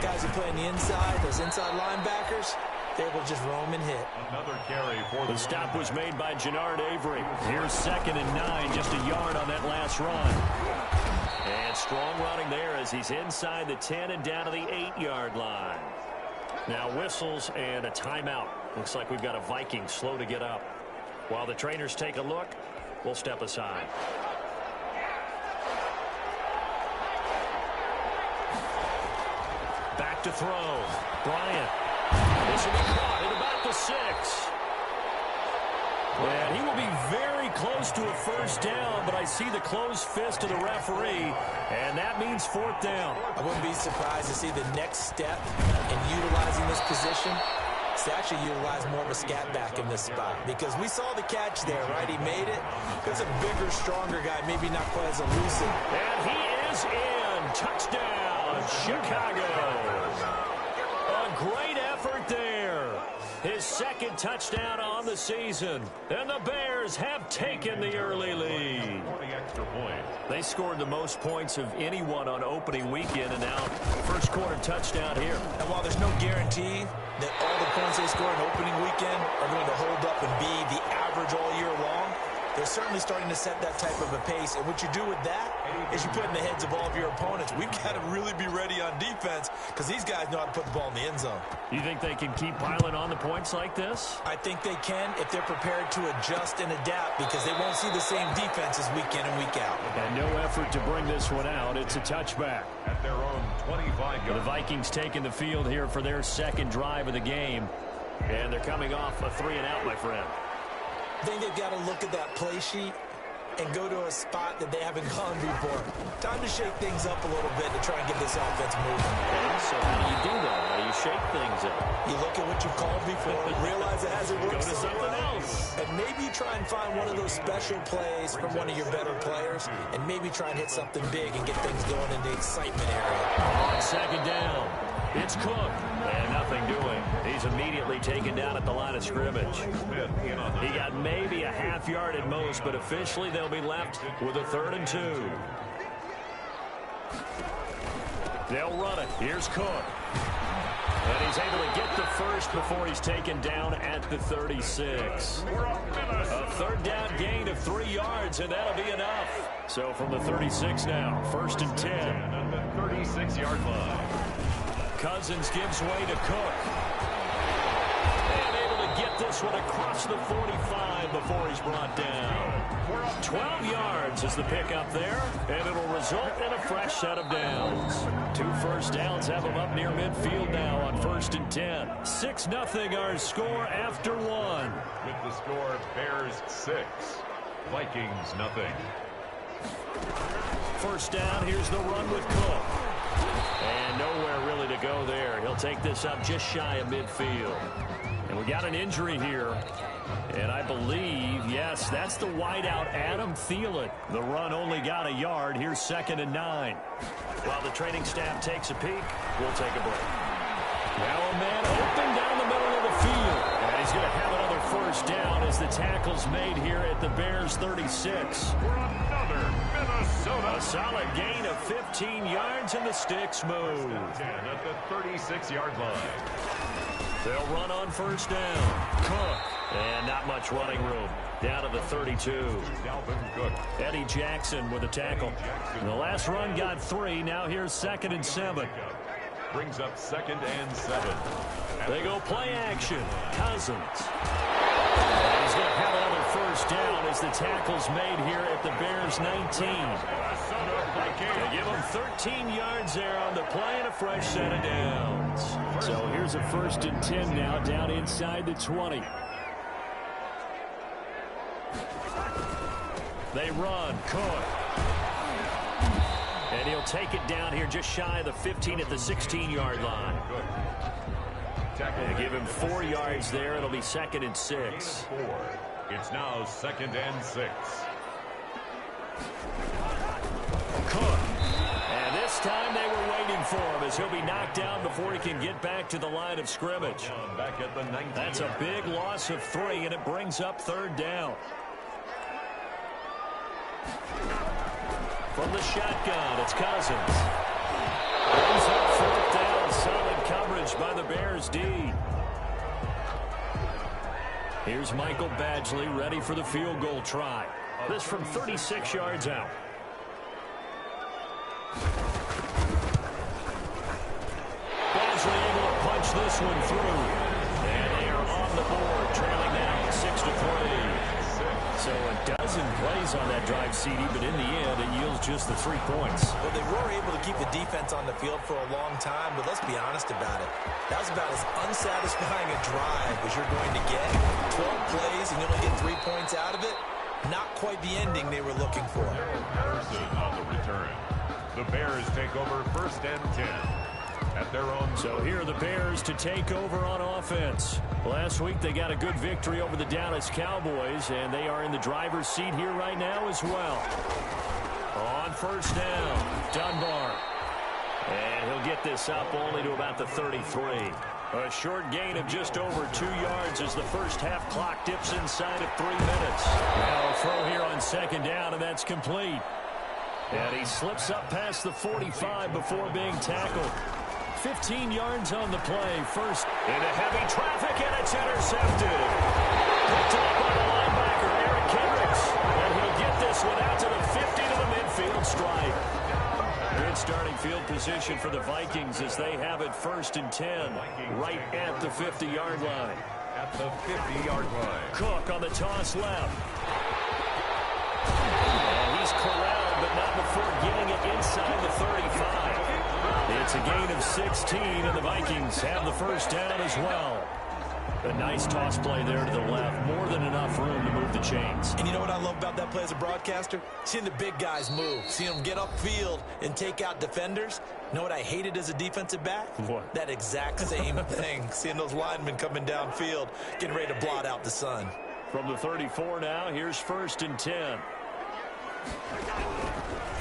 guys who play on the inside, those inside linebackers, they will just roam and hit. Another carry for the stop was made by Jannard Avery. Here's 2nd and 9, just a yard on that last run. And strong running there as he's inside the 10 and down to the 8-yard line. Now whistles and a timeout. Looks like we've got a Viking slow to get up. While the trainers take a look, we'll step aside. Back to throw. Bryant. This will be caught at about the 6. And he will be very close to a first down, but I see the closed fist of the referee, and that means 4th down. I wouldn't be surprised to see the next step in utilizing this position is to actually utilize more of a scat back in this spot, because we saw the catch there, right? He made it. There's a bigger, stronger guy, maybe not quite as elusive. And he is in. Touchdown, Chicago. A great effort there. His 2nd touchdown on the season. And the Bears have taken the early lead. They scored the most points of anyone on opening weekend, and now first quarter touchdown here. And while there's no guarantee that all the points they score in opening weekend are going to hold up and be the average all year long, They're certainly starting to set that type of a pace, and what you do with that is you put in the heads of all of your opponents. We've got to really be ready on defense because these guys know how to put the ball in the end zone. You think they can keep piling on the points like this? I think they can if they're prepared to adjust and adapt because they won't see the same defenses week in and week out. And no effort to bring this one out. It's a touchback. At their own 25-yard. The Vikings taking the field here for their second drive of the game. And they're coming off a 3-and-out, my friend. I think they've got to look at that play sheet and go to a spot that they haven't gone before. Time to shake things up a little bit to try and get this offense moving. Okay, so how do you do that? How do you shake things up? You look at what you called before, realize it hasn't worked. Go to something else. And maybe you try and find one of those special plays from one of your better players, and maybe try and hit something big and get things going in the excitement area. On second down, it's Cook. And nothing doing. He's immediately taken down at the line of scrimmage. He got maybe a half yard at most, but officially they'll be left with a 3rd and 2. They'll run it. Here's Cook. And he's able to get the first before he's taken down at the 36. A 3rd down gain of 3 yards, and that'll be enough. So from the 36 now, 1st and 10. At the 36-yard line. Cousins gives way to Cook. And able to get this one across the 45 before he's brought down. 12 yards is the pickup there, and it'll result in a fresh set of downs. 2 first downs have him up near midfield now on 1st and 10. 6-0 our score after 1. With the score, Bears 6, Vikings nothing. First down, here's the run with Cook. And nowhere really to go there. He'll take this up just shy of midfield. And we got an injury here. And I believe, yes, that's the wideout, Adam Thielen. The run only got a yard. Here's 2nd and 9. While the training staff takes a peek, we'll take a break. Now a man open down the middle of the field. And he's going to have another first down as the tackle's made here at the Bears 36. For another Minnesota. A solid gain of 15 yards and the sticks move. 10 at the 36-yard line. They'll run on first down. Cook. And not much running room. Down to the 32. Dalvin Cook. Eddie Jackson with a tackle. The last run got 3. Now here's 2nd and 7. Brings up 2nd and 7. They go play action. Cousins. And he's going to have another first down as the tackle's made here at the Bears 19. They give him 13 yards there on the play and a fresh set of downs. So here's a 1st and 10 now down inside the 20. They run. Cook. And he'll take it down here just shy of the 15 at the 16-yard line. They give him 4 yards there. It'll be 2nd and 6. It's now 2nd and 6. Cook. And this time they were waiting for him as he'll be knocked down before he can get back to the line of scrimmage. Back at the 19. That's a big loss of 3, and it brings up 3rd down. From the shotgun, it's Cousins. Brings up 4th down, solid coverage by the Bears D. Here's Michael Badgley ready for the field goal try. This from 36 yards out. Badgley able to punch this one through. And they are on the board, trailing now 6-3. So a dozen plays on that drive, CD, but in the end, it yields just the 3 points. Well, they were able to keep the defense on the field for a long time, but let's be honest about it. That was about as unsatisfying a drive as you're going to get. 12 plays and you only get 3 points out of it. Not quite the ending they were looking for. Harrison on the return. The Bears take over 1st and 10. At their own. So here are the Bears to take over on offense. Last week they got a good victory over the Dallas Cowboys, and they are in the driver's seat here right now as well. On first down, Dunbar. And he'll get this up only to about the 33. A short gain of just over 2 yards as the first half clock dips inside of 3 minutes. Now a throw here on 2nd down, and that's complete. And he slips up past the 45 before being tackled. 15 yards on the play. First into heavy traffic, and it's intercepted. Picked up by the linebacker, Eric Kendricks. position for the Vikings as they have it 1st and 10 right at the 50-yard line. At the 50-yard line. Cook on the toss left. And he's corralled, but not before getting it inside the 35. It's a gain of 16, and the Vikings have the first down as well. A nice toss play there to the left. More than enough room to move the chains. And you know what I love about that play as a broadcaster? Seeing the big guys move. Seeing them get upfield and take out defenders. You know what I hated as a defensive back? What? That exact same thing. Seeing those linemen coming downfield, getting ready to blot out the sun. From the 34 now, here's 1st and 10.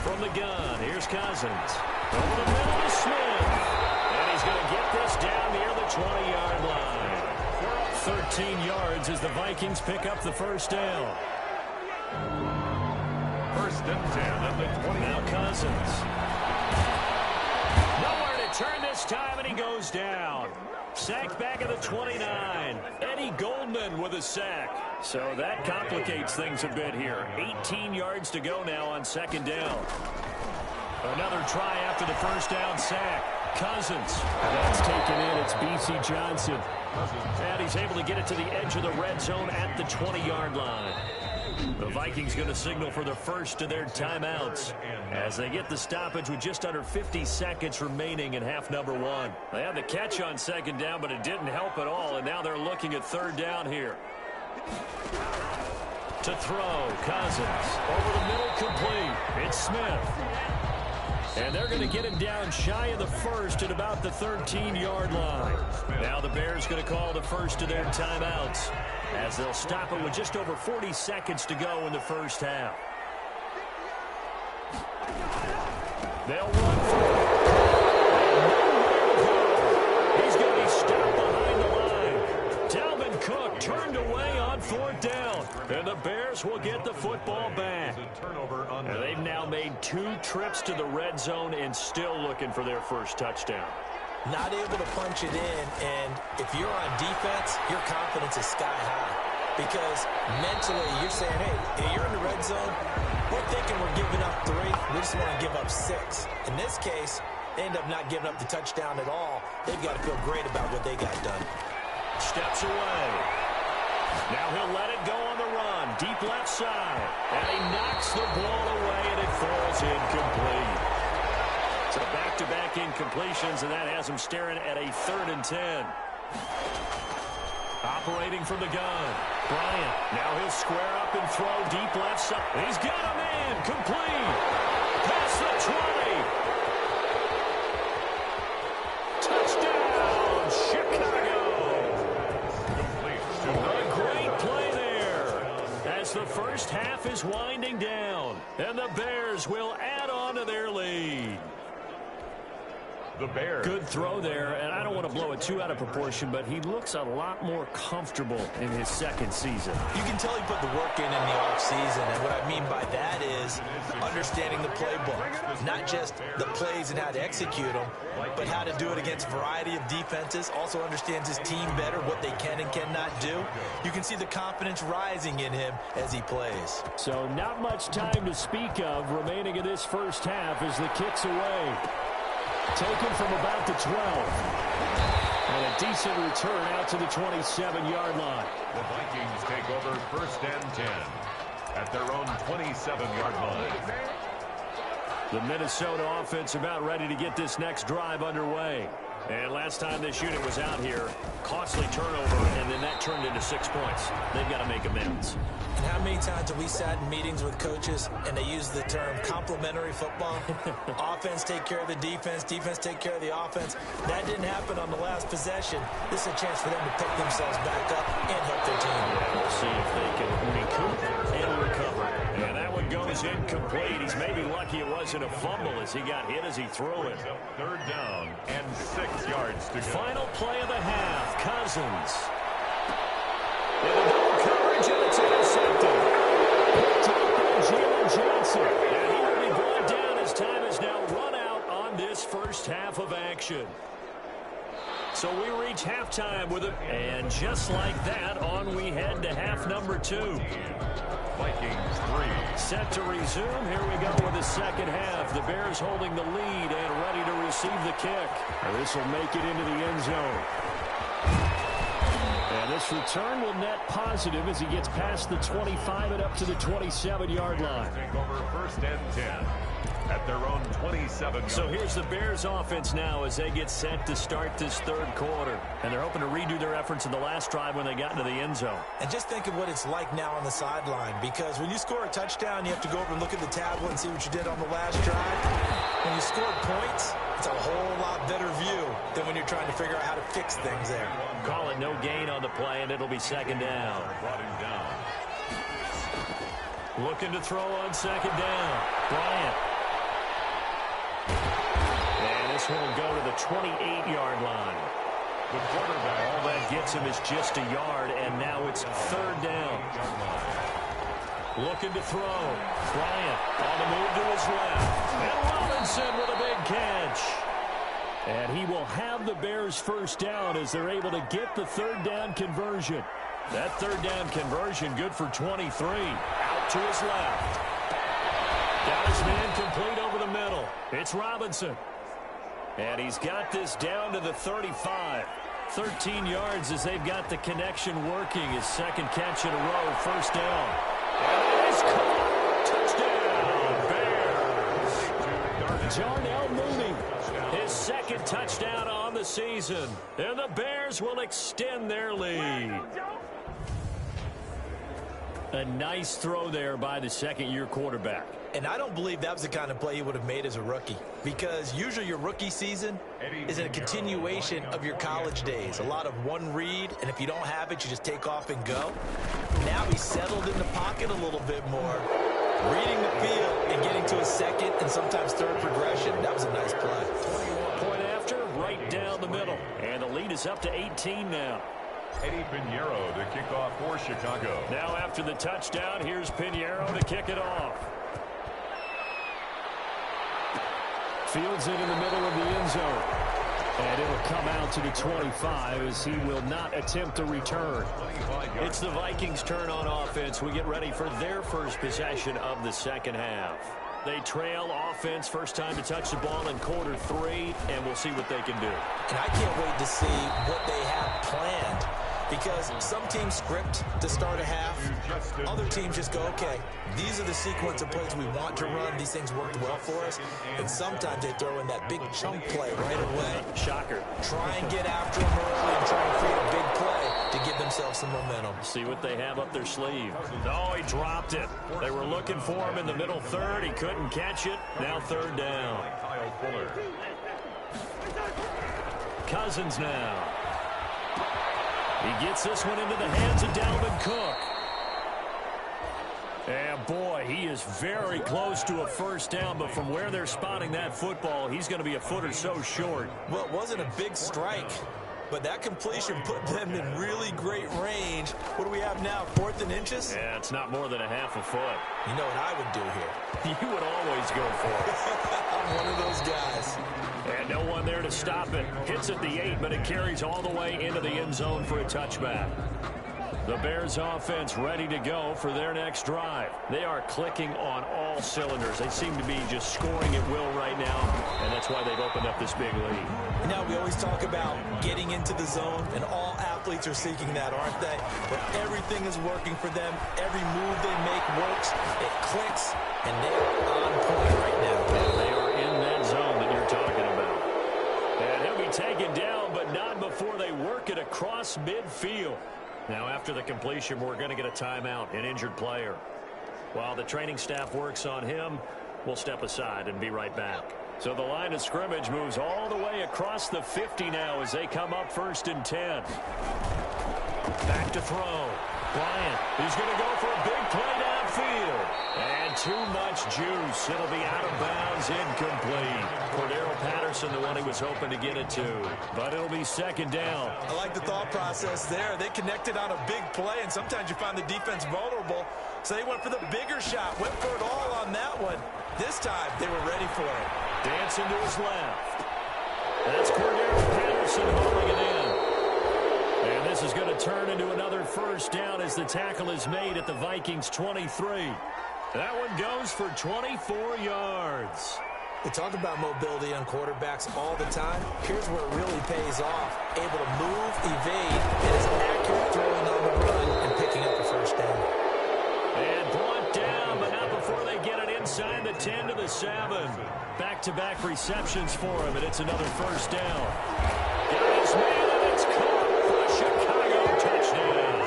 From the gun, here's Cousins. Over the middle to Smith. And he's going to get this down near the 20-yard line. 13 yards as the Vikings pick up the first down. 1st and 10 at the 20. Now Cousins. Nowhere to turn this time, and he goes down. Sacked back at the 29. Eddie Goldman with a sack. So that complicates things a bit here. 18 yards to go now on 2nd down. Another try after the first down sack. Cousins. That's taken in. It's B.C. Johnson. And he's able to get it to the edge of the red zone at the 20-yard line. The Vikings going to signal for the first of their timeouts as they get the stoppage with just under 50 seconds remaining in half number 1. They had the catch on 2nd down, but it didn't help at all, and now they're looking at 3rd down here. To throw, Cousins. Over the middle, complete. It's Smith. And they're going to get him down shy of the first at about the 13-yard line. Now the Bears going to call the first of their timeouts as they'll stop it with just over 40 seconds to go in the first half. They'll run for it. He's going to be stopped behind the line. Dalvin Cook turned away on 4th down. And the Bears will get the football back. And they've now made 2 trips to the red zone and still looking for their first touchdown. Not able to punch it in, and if you're on defense, your confidence is sky high. Because mentally, you're saying, hey, you're in the red zone. We're thinking we're giving up 3. We just want to give up 6. In this case, they end up not giving up the touchdown at all. They've got to feel great about what they got done. Steps away. Now he'll let it go on the run. Deep left side. And he knocks the ball away, and it falls incomplete. So back-to-back incompletions, and that has him staring at a 3rd and 10. Operating from the gun. Bryant. Now he'll square up and throw deep left side. He's got a man. Complete. Past the 20. Touchdown, Chicago. A great play there as the first half is winding down. And the Bears will add on to their lead. The Bears. Good throw there, and I don't want to blow it too out of proportion, but he looks a lot more comfortable in his 2nd season. You can tell he put the work in the offseason, and what I mean by that is understanding the playbook. Not just the plays and how to execute them, but how to do it against a variety of defenses. Also understands his team better, what they can and cannot do. You can see the confidence rising in him as he plays. So not much time to speak of remaining in this first half as the kick's away. Taken from about the 12. And a decent return out to the 27-yard line. The Vikings take over 1st and 10 at their own 27-yard line. The Minnesota offense about ready to get this next drive underway. And last time this unit was out here, costly turnover, and then that turned into 6 points. They've got to make amends. And how many times have we sat in meetings with coaches and they use the term complementary football? Offense take care of the defense, defense take care of the offense. That didn't happen on the last possession. This is a chance for them to pick themselves back up and help their team. We'll see if they can recoup and recover. And that one goes incomplete. He's maybe lucky it wasn't a fumble as he got hit as he threw it. 3rd down and 6 yards to go. Final play of the half. Cousins. In the double coverage, and it's intercepted. Picked up by Jalen Johnson. And he will be brought down as time is now run out on this first half of action. So we reach halftime with it. And just like that, on we head to half number 2. Vikings 3. set to resume. Here we go with the second half. The Bears holding the lead and ready to receive the kick. This will make it into the end zone. And this return will net positive as he gets past the 25 and up to the 27-yard line. Take over first and 10 at their own 27. So here's the Bears offense now as they get set to start this third quarter. And they're hoping to redo their efforts in the last drive when they got into the end zone. And just think of what it's like now on the sideline, because when you score a touchdown, you have to go over and look at the tablet and see what you did on the last drive. When you score points, it's a whole lot better view than when you're trying to figure out how to fix things there. Call it no gain on the play, and it'll be second down. Brought him down. Looking to throw on second down. Bryant. And this one will go to the 28-yard line. The quarterback. All that gets him is just a yard, and now it's third down. Looking to throw. Bryant on the move to his left. And Robinson with a big catch. And he will have the Bears first down as they're able to get the third down conversion. That third down conversion good for 23. Out to his left. Got his man complete over the middle. It's Robinson. And he's got this down to the 35. 13 yards as they've got the connection working. His second catch in a row. First down. And it is caught. Touchdown, Bears. Darnell Mooney. His second touchdown on the season. And the Bears will extend their lead. A nice throw there by the second-year quarterback. And I don't believe that was the kind of play he would have made as a rookie, because usually your rookie season is a continuation of your college days. A lot of one read, and if you don't have it, you just take off and go. Now he's settled in the pocket a little bit more, reading the field and getting to a second and sometimes third progression. That was a nice play. Point after, right down the middle. And the lead is up to 18 now. Eddie Pinheiro to kick off for Chicago. Now after the touchdown, here's Pinheiro to kick it off. Fields it in the middle of the end zone. And it'll come out to the 25 as he will not attempt a return. It's the Vikings' turn on offense. We get ready for their first possession of the second half. They trail offense, first time to touch the ball in quarter 3, and we'll see what they can do. And I can't wait to see what they have planned, because some teams script to start a half. Other teams just go, okay, these are the sequence of plays we want to run. These things worked well for us. And sometimes they throw in that big chunk play right away. Shocker. Try and get after them early and try and create a big play to give themselves some momentum. See what they have up their sleeve. Oh, he dropped it. They were looking for him in the middle third. He couldn't catch it. Now third down. Kyle Fuller. Cousins now. He gets this one into the hands of Dalvin Cook. And boy, he is very close to a first down, but from where they're spotting that football, he's going to be a foot or so short. Well, it wasn't a big strike, but that completion put them in really great range. What do we have now, 4th and inches? Yeah, it's not more than a half a foot. You know what I would do here? You would always go for it. I'm one of those guys. And no one there to stop it. Hits at the 8, but it carries all the way into the end zone for a touchback. The Bears offense ready to go for their next drive. They are clicking on all cylinders. They seem to be just scoring at will right now, and that's why they've opened up this big lead. Now, we always talk about getting into the zone, and all athletes are seeking that, aren't they? But everything is working for them. Every move they make works. It clicks, and they are on point right now. And they are in that zone that you're talking about. And he'll be taken down, but not before they work it across midfield. Now, after the completion, we're going to get a timeout, an injured player. While the training staff works on him, we'll step aside and be right back. So the line of scrimmage moves all the way across the 50 now as they come up 1st and 10. Back to throw. Bryant, he's going to go for a big play downfield. And too much juice. It'll be out of bounds, incomplete. Cordero Patterson, the one he was hoping to get it to. But it'll be second down. I like the thought process there. They connected on a big play, and sometimes you find the defense vulnerable. So they went for the bigger shot, went for it all on that one. This time, they were ready for it. Dancing to his left. That's Cordero Patterson hauling it in. And this is going to turn into another first down as the tackle is made at the Vikings 23. That one goes for 24 yards. We talk about mobility on quarterbacks all the time. Here's where it really pays off. Able to move, evade, and is accurate throwing on the run and picking up the first down. And brought down, but not before they get it inside the 10 to the 7. Back-to-back receptions for him, and it's another first down. Got his man, and it's caught for a Chicago touchdown.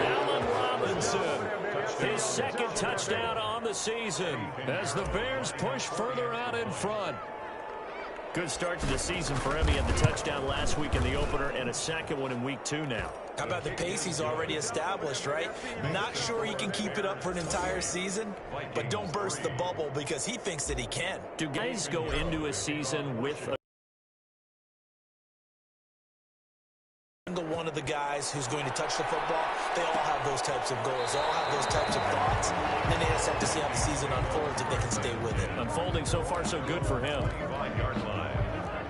Allen Robinson, his second touchdown on the season as the Bears push further out in front. Good start to the season for him. He had the touchdown last week in the opener and a second one in week 2 now. How about the pace he's already established, right? Not sure he can keep it up for an entire season, but don't burst the bubble because he thinks that he can. Do guys go into a season with a one of the guys who's going to touch the football, they all have those types of goals. They all have those types of thoughts. And then they just have to see how the season unfolds if they can stay with it. Unfolding so far so good for him.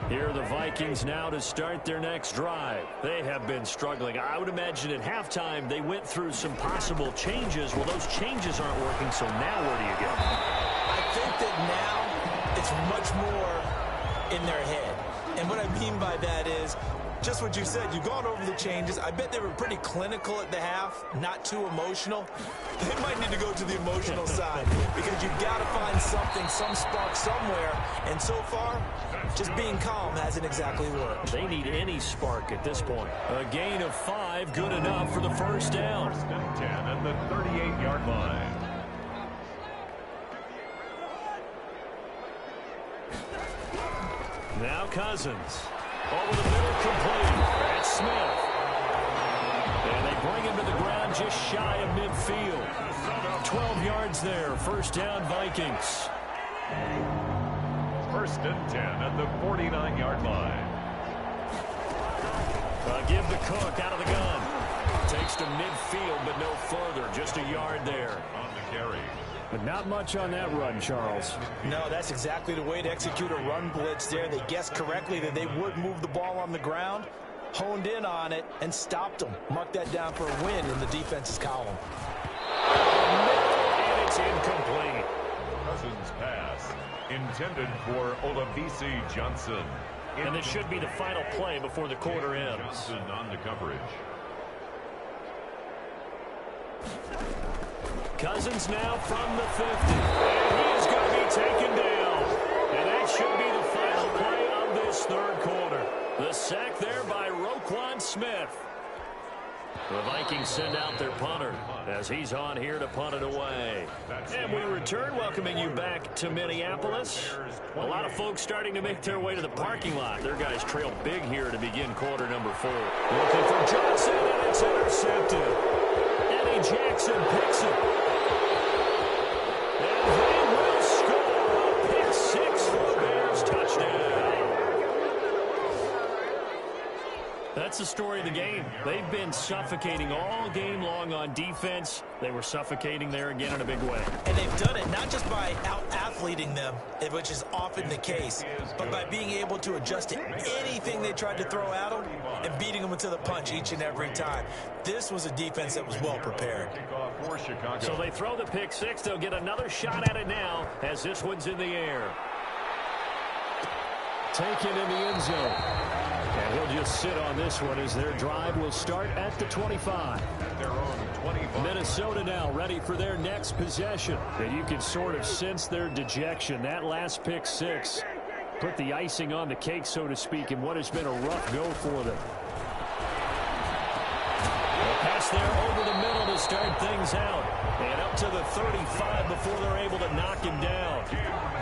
Here are the Vikings now to start their next drive. They have been struggling. I would imagine at halftime they went through some possible changes. Well, those changes aren't working, so now where do you go? I think that now it's much more in their head. And what I mean by that is just what you said. You've gone over the changes. I bet they were pretty clinical at the half, not too emotional. They might need to go to the emotional side because you've got to find something, some spark somewhere. And so far, just being calm hasn't exactly worked. They need any spark at this point. A gain of 5, good enough for the first down. 10 at the 38-yard line. Now Cousins. Over the middle, complete. That's Smith. And they bring him to the ground just shy of midfield. 12 yards there. First down, Vikings. First and 10 at the 49-yard line. Give the Cook out of the gun. Takes to midfield, but no further. Just a yard there. On the carry. But not much on that run, Charles. No, that's exactly the way to execute a run blitz there. They guessed correctly that they would move the ball on the ground, honed in on it, and stopped them. Mark that down for a win in the defense's column. And it's incomplete. Cousins pass intended for Olabisi Johnson. And this should be the final play before the quarter ends. Johnson on the coverage. Cousins now from the 50. And he is going to be taken down. And that should be the final play of this third quarter. The sack there by Roquan Smith. The Vikings send out their punter as he's on here to punt it away. And we return, welcoming you back to Minneapolis. A lot of folks starting to make their way to the parking lot. Their guys trail big here to begin quarter number 4. Looking for Johnson, and it's intercepted. Eddie Jackson picks it. And they will score a pick 6 for the Bears touchdown. That's the story of the game. They've been suffocating all game long on defense. They were suffocating there again in a big way. And they've done it not just by out-athleting them, which is often the case, but by being able to adjust to anything they tried to throw at them and beating them into the punch each and every time. This was a defense that was well prepared. So they throw the pick 6. They'll get another shot at it now as this one's in the air. Taken in the end zone. And he'll just sit on this one as their drive will start at the 25. Minnesota now ready for their next possession. And you can sort of sense their dejection. That last pick 6 put the icing on the cake, so to speak, in what has been a rough go for them. A pass there over the middle to start things out. And up to the 35 before they're able to knock him down.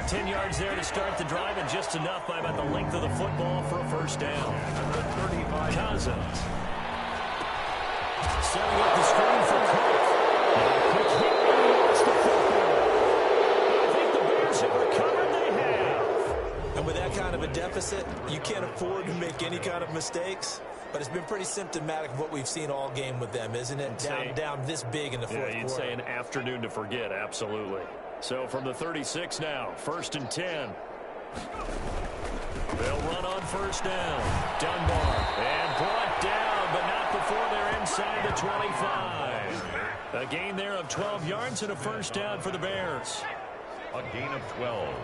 10 yards there to start the drive, and just enough by about the length of the football for a first down. Cousins. Setting up the screen for Cook. Cook hit and lost the football. I think the Bears have recovered. They have. And with that kind of a deficit, you can't afford to make any kind of mistakes. But it's been pretty symptomatic of what we've seen all game with them, isn't it? Down this big in the fourth quarter. Yeah, you'd say an afternoon to forget, absolutely. So from the 36 now, first and 10. They'll run on first down. Dunbar. And brought down, but not before they're inside the 25. A gain there of 12 yards and a first down for the Bears. A gain of 12.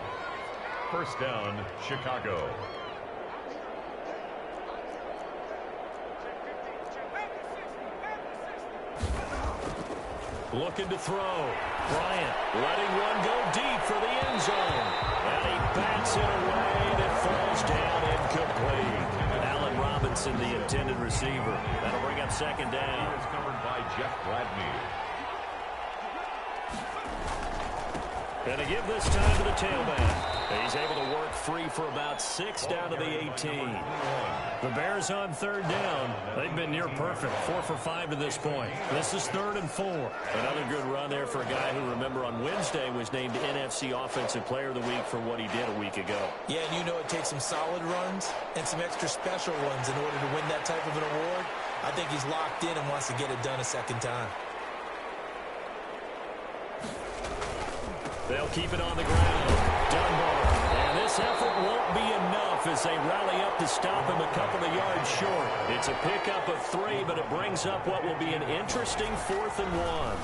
First down, Chicago. Looking to throw. Bryant letting one go deep for the end zone. And he bats it away and it falls down incomplete. Allen Robinson, the intended receiver. That'll bring up second down. It's covered by Jeff Gladney. And to give this time to the tailback. He's able to work free for about 6 down to the 18. The Bears on third down. They've been near perfect. 4 for 5 to this point. This is 3rd and 4. Another good run there for a guy who, remember, on Wednesday was named NFC Offensive Player of the Week for what he did a week ago. Yeah, and you know it takes some solid runs and some extra special ones in order to win that type of an award. I think he's locked in and wants to get it done a second time. They'll keep it on the ground. Dunbar. And this effort won't be enough as they rally up to stop him a couple of yards short. It's a pickup of 3, but it brings up what will be an interesting 4th and 1.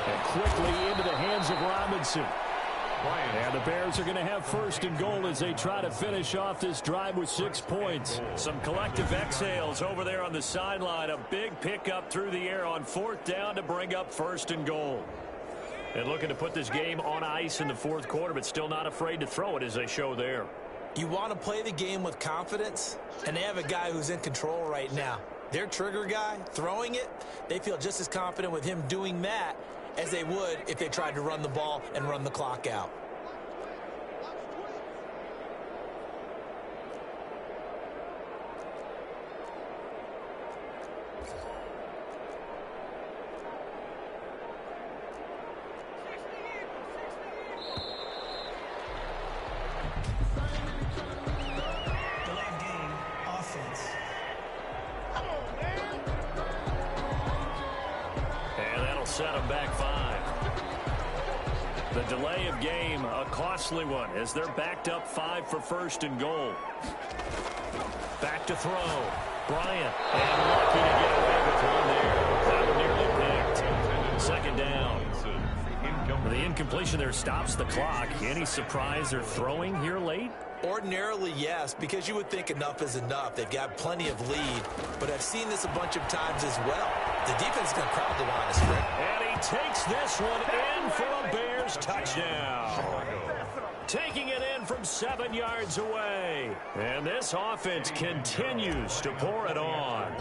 And quickly into the hands of Robinson. And the Bears are going to have 1st and goal as they try to finish off this drive with 6 points. Some collective exhales over there on the sideline. A big pickup through the air on 4th down to bring up 1st and goal. And looking to put this game on ice in the 4th quarter, but still not afraid to throw it as they show there. You want to play the game with confidence, and they have a guy who's in control right now. Their trigger guy, throwing it, they feel just as confident with him doing that as they would if they tried to run the ball and run the clock out. Set them back 5. The delay of game, a costly one, as they're backed up 5 for 1st and goal. Back to throw. Bryant, and lucky to get away with one there. That one nearly picked. 2nd down. The incompletion there stops the clock. Any surprise they're throwing here late? Ordinarily, yes, because you would think enough is enough. They've got plenty of lead, but I've seen this a bunch of times as well. The defense is going to crowd the line, Sprint. And he takes this one in for a Bears touchdown. Taking it in from 7 yards away. And this offense continues to pour it on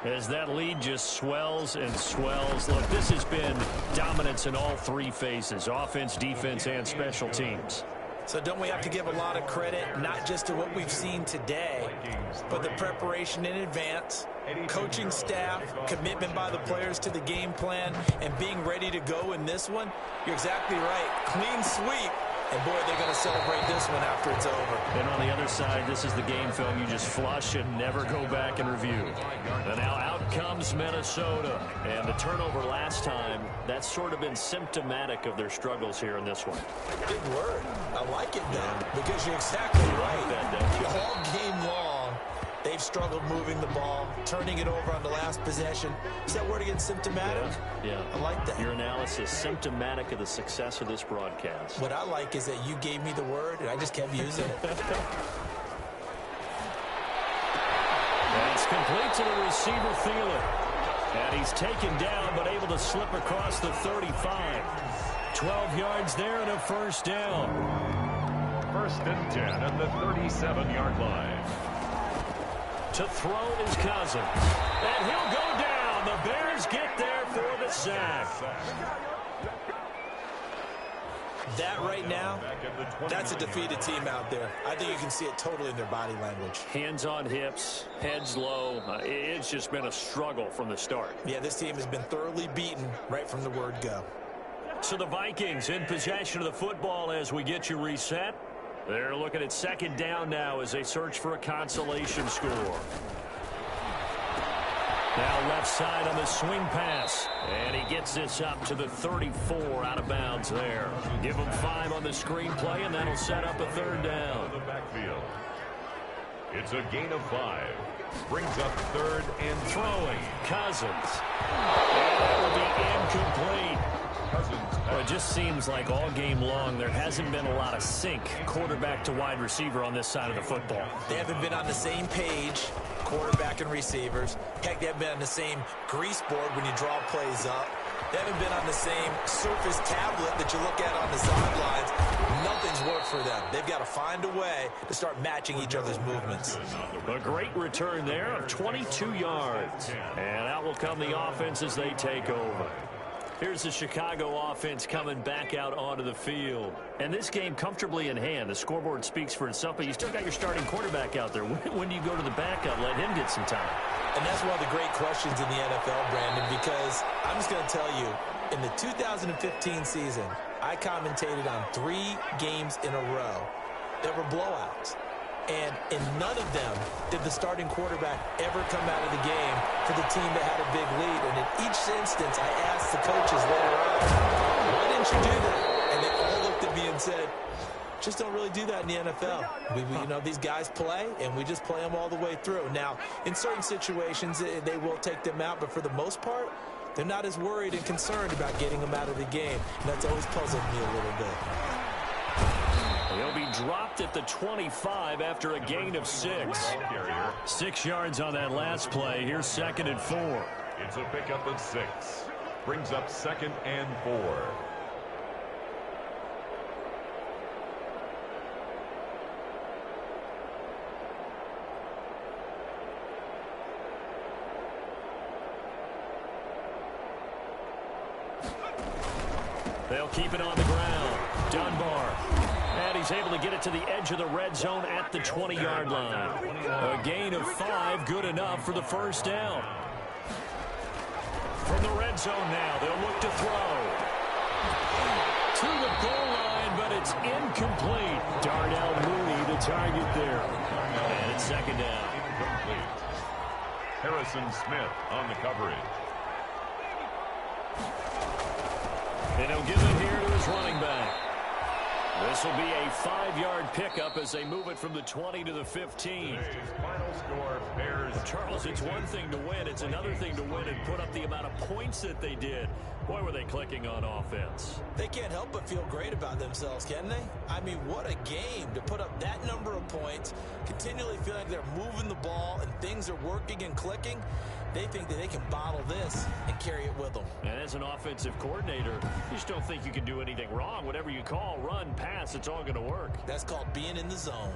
as that lead just swells and swells. Look, this has been dominance in all 3 phases, offense, defense, and special teams. So don't we have to give a lot of credit, not just to what we've seen today, but the preparation in advance, coaching staff, commitment by the players to the game plan, and being ready to go in this one? You're exactly right. Clean sweep. And, boy, they're going to celebrate this one after it's over. And on the other side, this is the game film you just flush and never go back and review. And now out comes Minnesota. And the turnover last time, that's sort of been symptomatic of their struggles here in this one. Big word. I like it, though, because you're exactly right. All game long, they've struggled moving the ball, turning it over on the last possession. Is that word again, symptomatic? Yeah. I like that. Your analysis, symptomatic of the success of this broadcast. What I like is that you gave me the word, and I just kept using it. That's complete to the receiver, Thielen. And he's taken down, but able to slip across the 35. 12 yards there and a 1st down. 1st and 10 at the 37-yard line. To throw is Cousins. And he'll go down. The Bears get there for the sack. That right now, that's a defeated team out there. I think you can see it totally in their body language. Hands on hips, heads low. It's just been a struggle from the start. Yeah, this team has been thoroughly beaten right from the word go. So the Vikings in possession of the football as we get you reset. They're looking at 2nd down now as they search for a consolation score. Now left side on the swing pass. And he gets this up to the 34 out of bounds there. Give him 5 on the screenplay, and that'll set up a 3rd down. It's a gain of 5. Brings up 3rd and Throwing. Cousins. And that will be incomplete. Cousins. Well, it just seems like all game long there hasn't been a lot of sync quarterback to wide receiver on this side of the football. They haven't been on the same page, quarterback and receivers. Heck, they haven't been on the same grease board when you draw plays up. They haven't been on the same Surface tablet that you look at on the sidelines. Nothing's worked for them. They've got to find a way to start matching each other's movements. A great return there of 22 yards. And out will come the offense as they take over. Here's the Chicago offense coming back out onto the field. And this game comfortably in hand. The scoreboard speaks for itself, but you still got your starting quarterback out there. When do you go to the backup? Let him get some time. And that's one of the great questions in the NFL, Brandon, because I'm just going to tell you, in the 2015 season, I commentated on 3 games in a row that were blowouts. And in none of them did the starting quarterback ever come out of the game for the team that had a big lead. And in each instance, I asked the coaches later on, why didn't you do that? And they all looked at me and said, just don't really do that in the NFL. You know, these guys play, and we just play them all the way through. Now, in certain situations, they will take them out, but for the most part, they're not as worried and concerned about getting them out of the game. And that's always puzzled me a little bit. He'll be dropped at the 25 after a gain of 6. 6 yards on that last play. Here's 2nd and 4. It's a pickup of 6. Brings up 2nd and 4. They'll keep it on the ground. Dunbar. And he's able to get it to the edge of the red zone at the 20-yard line. A gain of 5, good enough for the first down. From the red zone now, they'll look to throw. To the goal line, but it's incomplete. Darnell Mooney, the target there. And it's 2nd down. Complete. Harrison Smith on the coverage. And he'll give it here to his running back. This will be a 5-yard pickup as they move it from the 20 to the 15. Today's final score, Bears. Charles, it's one thing to win. It's another thing to win and put up the amount of points that they did. Boy, were they clicking on offense. They can't help but feel great about themselves, can they? I mean, what a game to put up that number of points, continually feel like they're moving the ball and things are working and clicking. They think that they can bottle this and carry it with them. And as an offensive coordinator, you just don't think you can do anything wrong. Whatever you call, run, pass, it's all going to work. That's called being in the zone.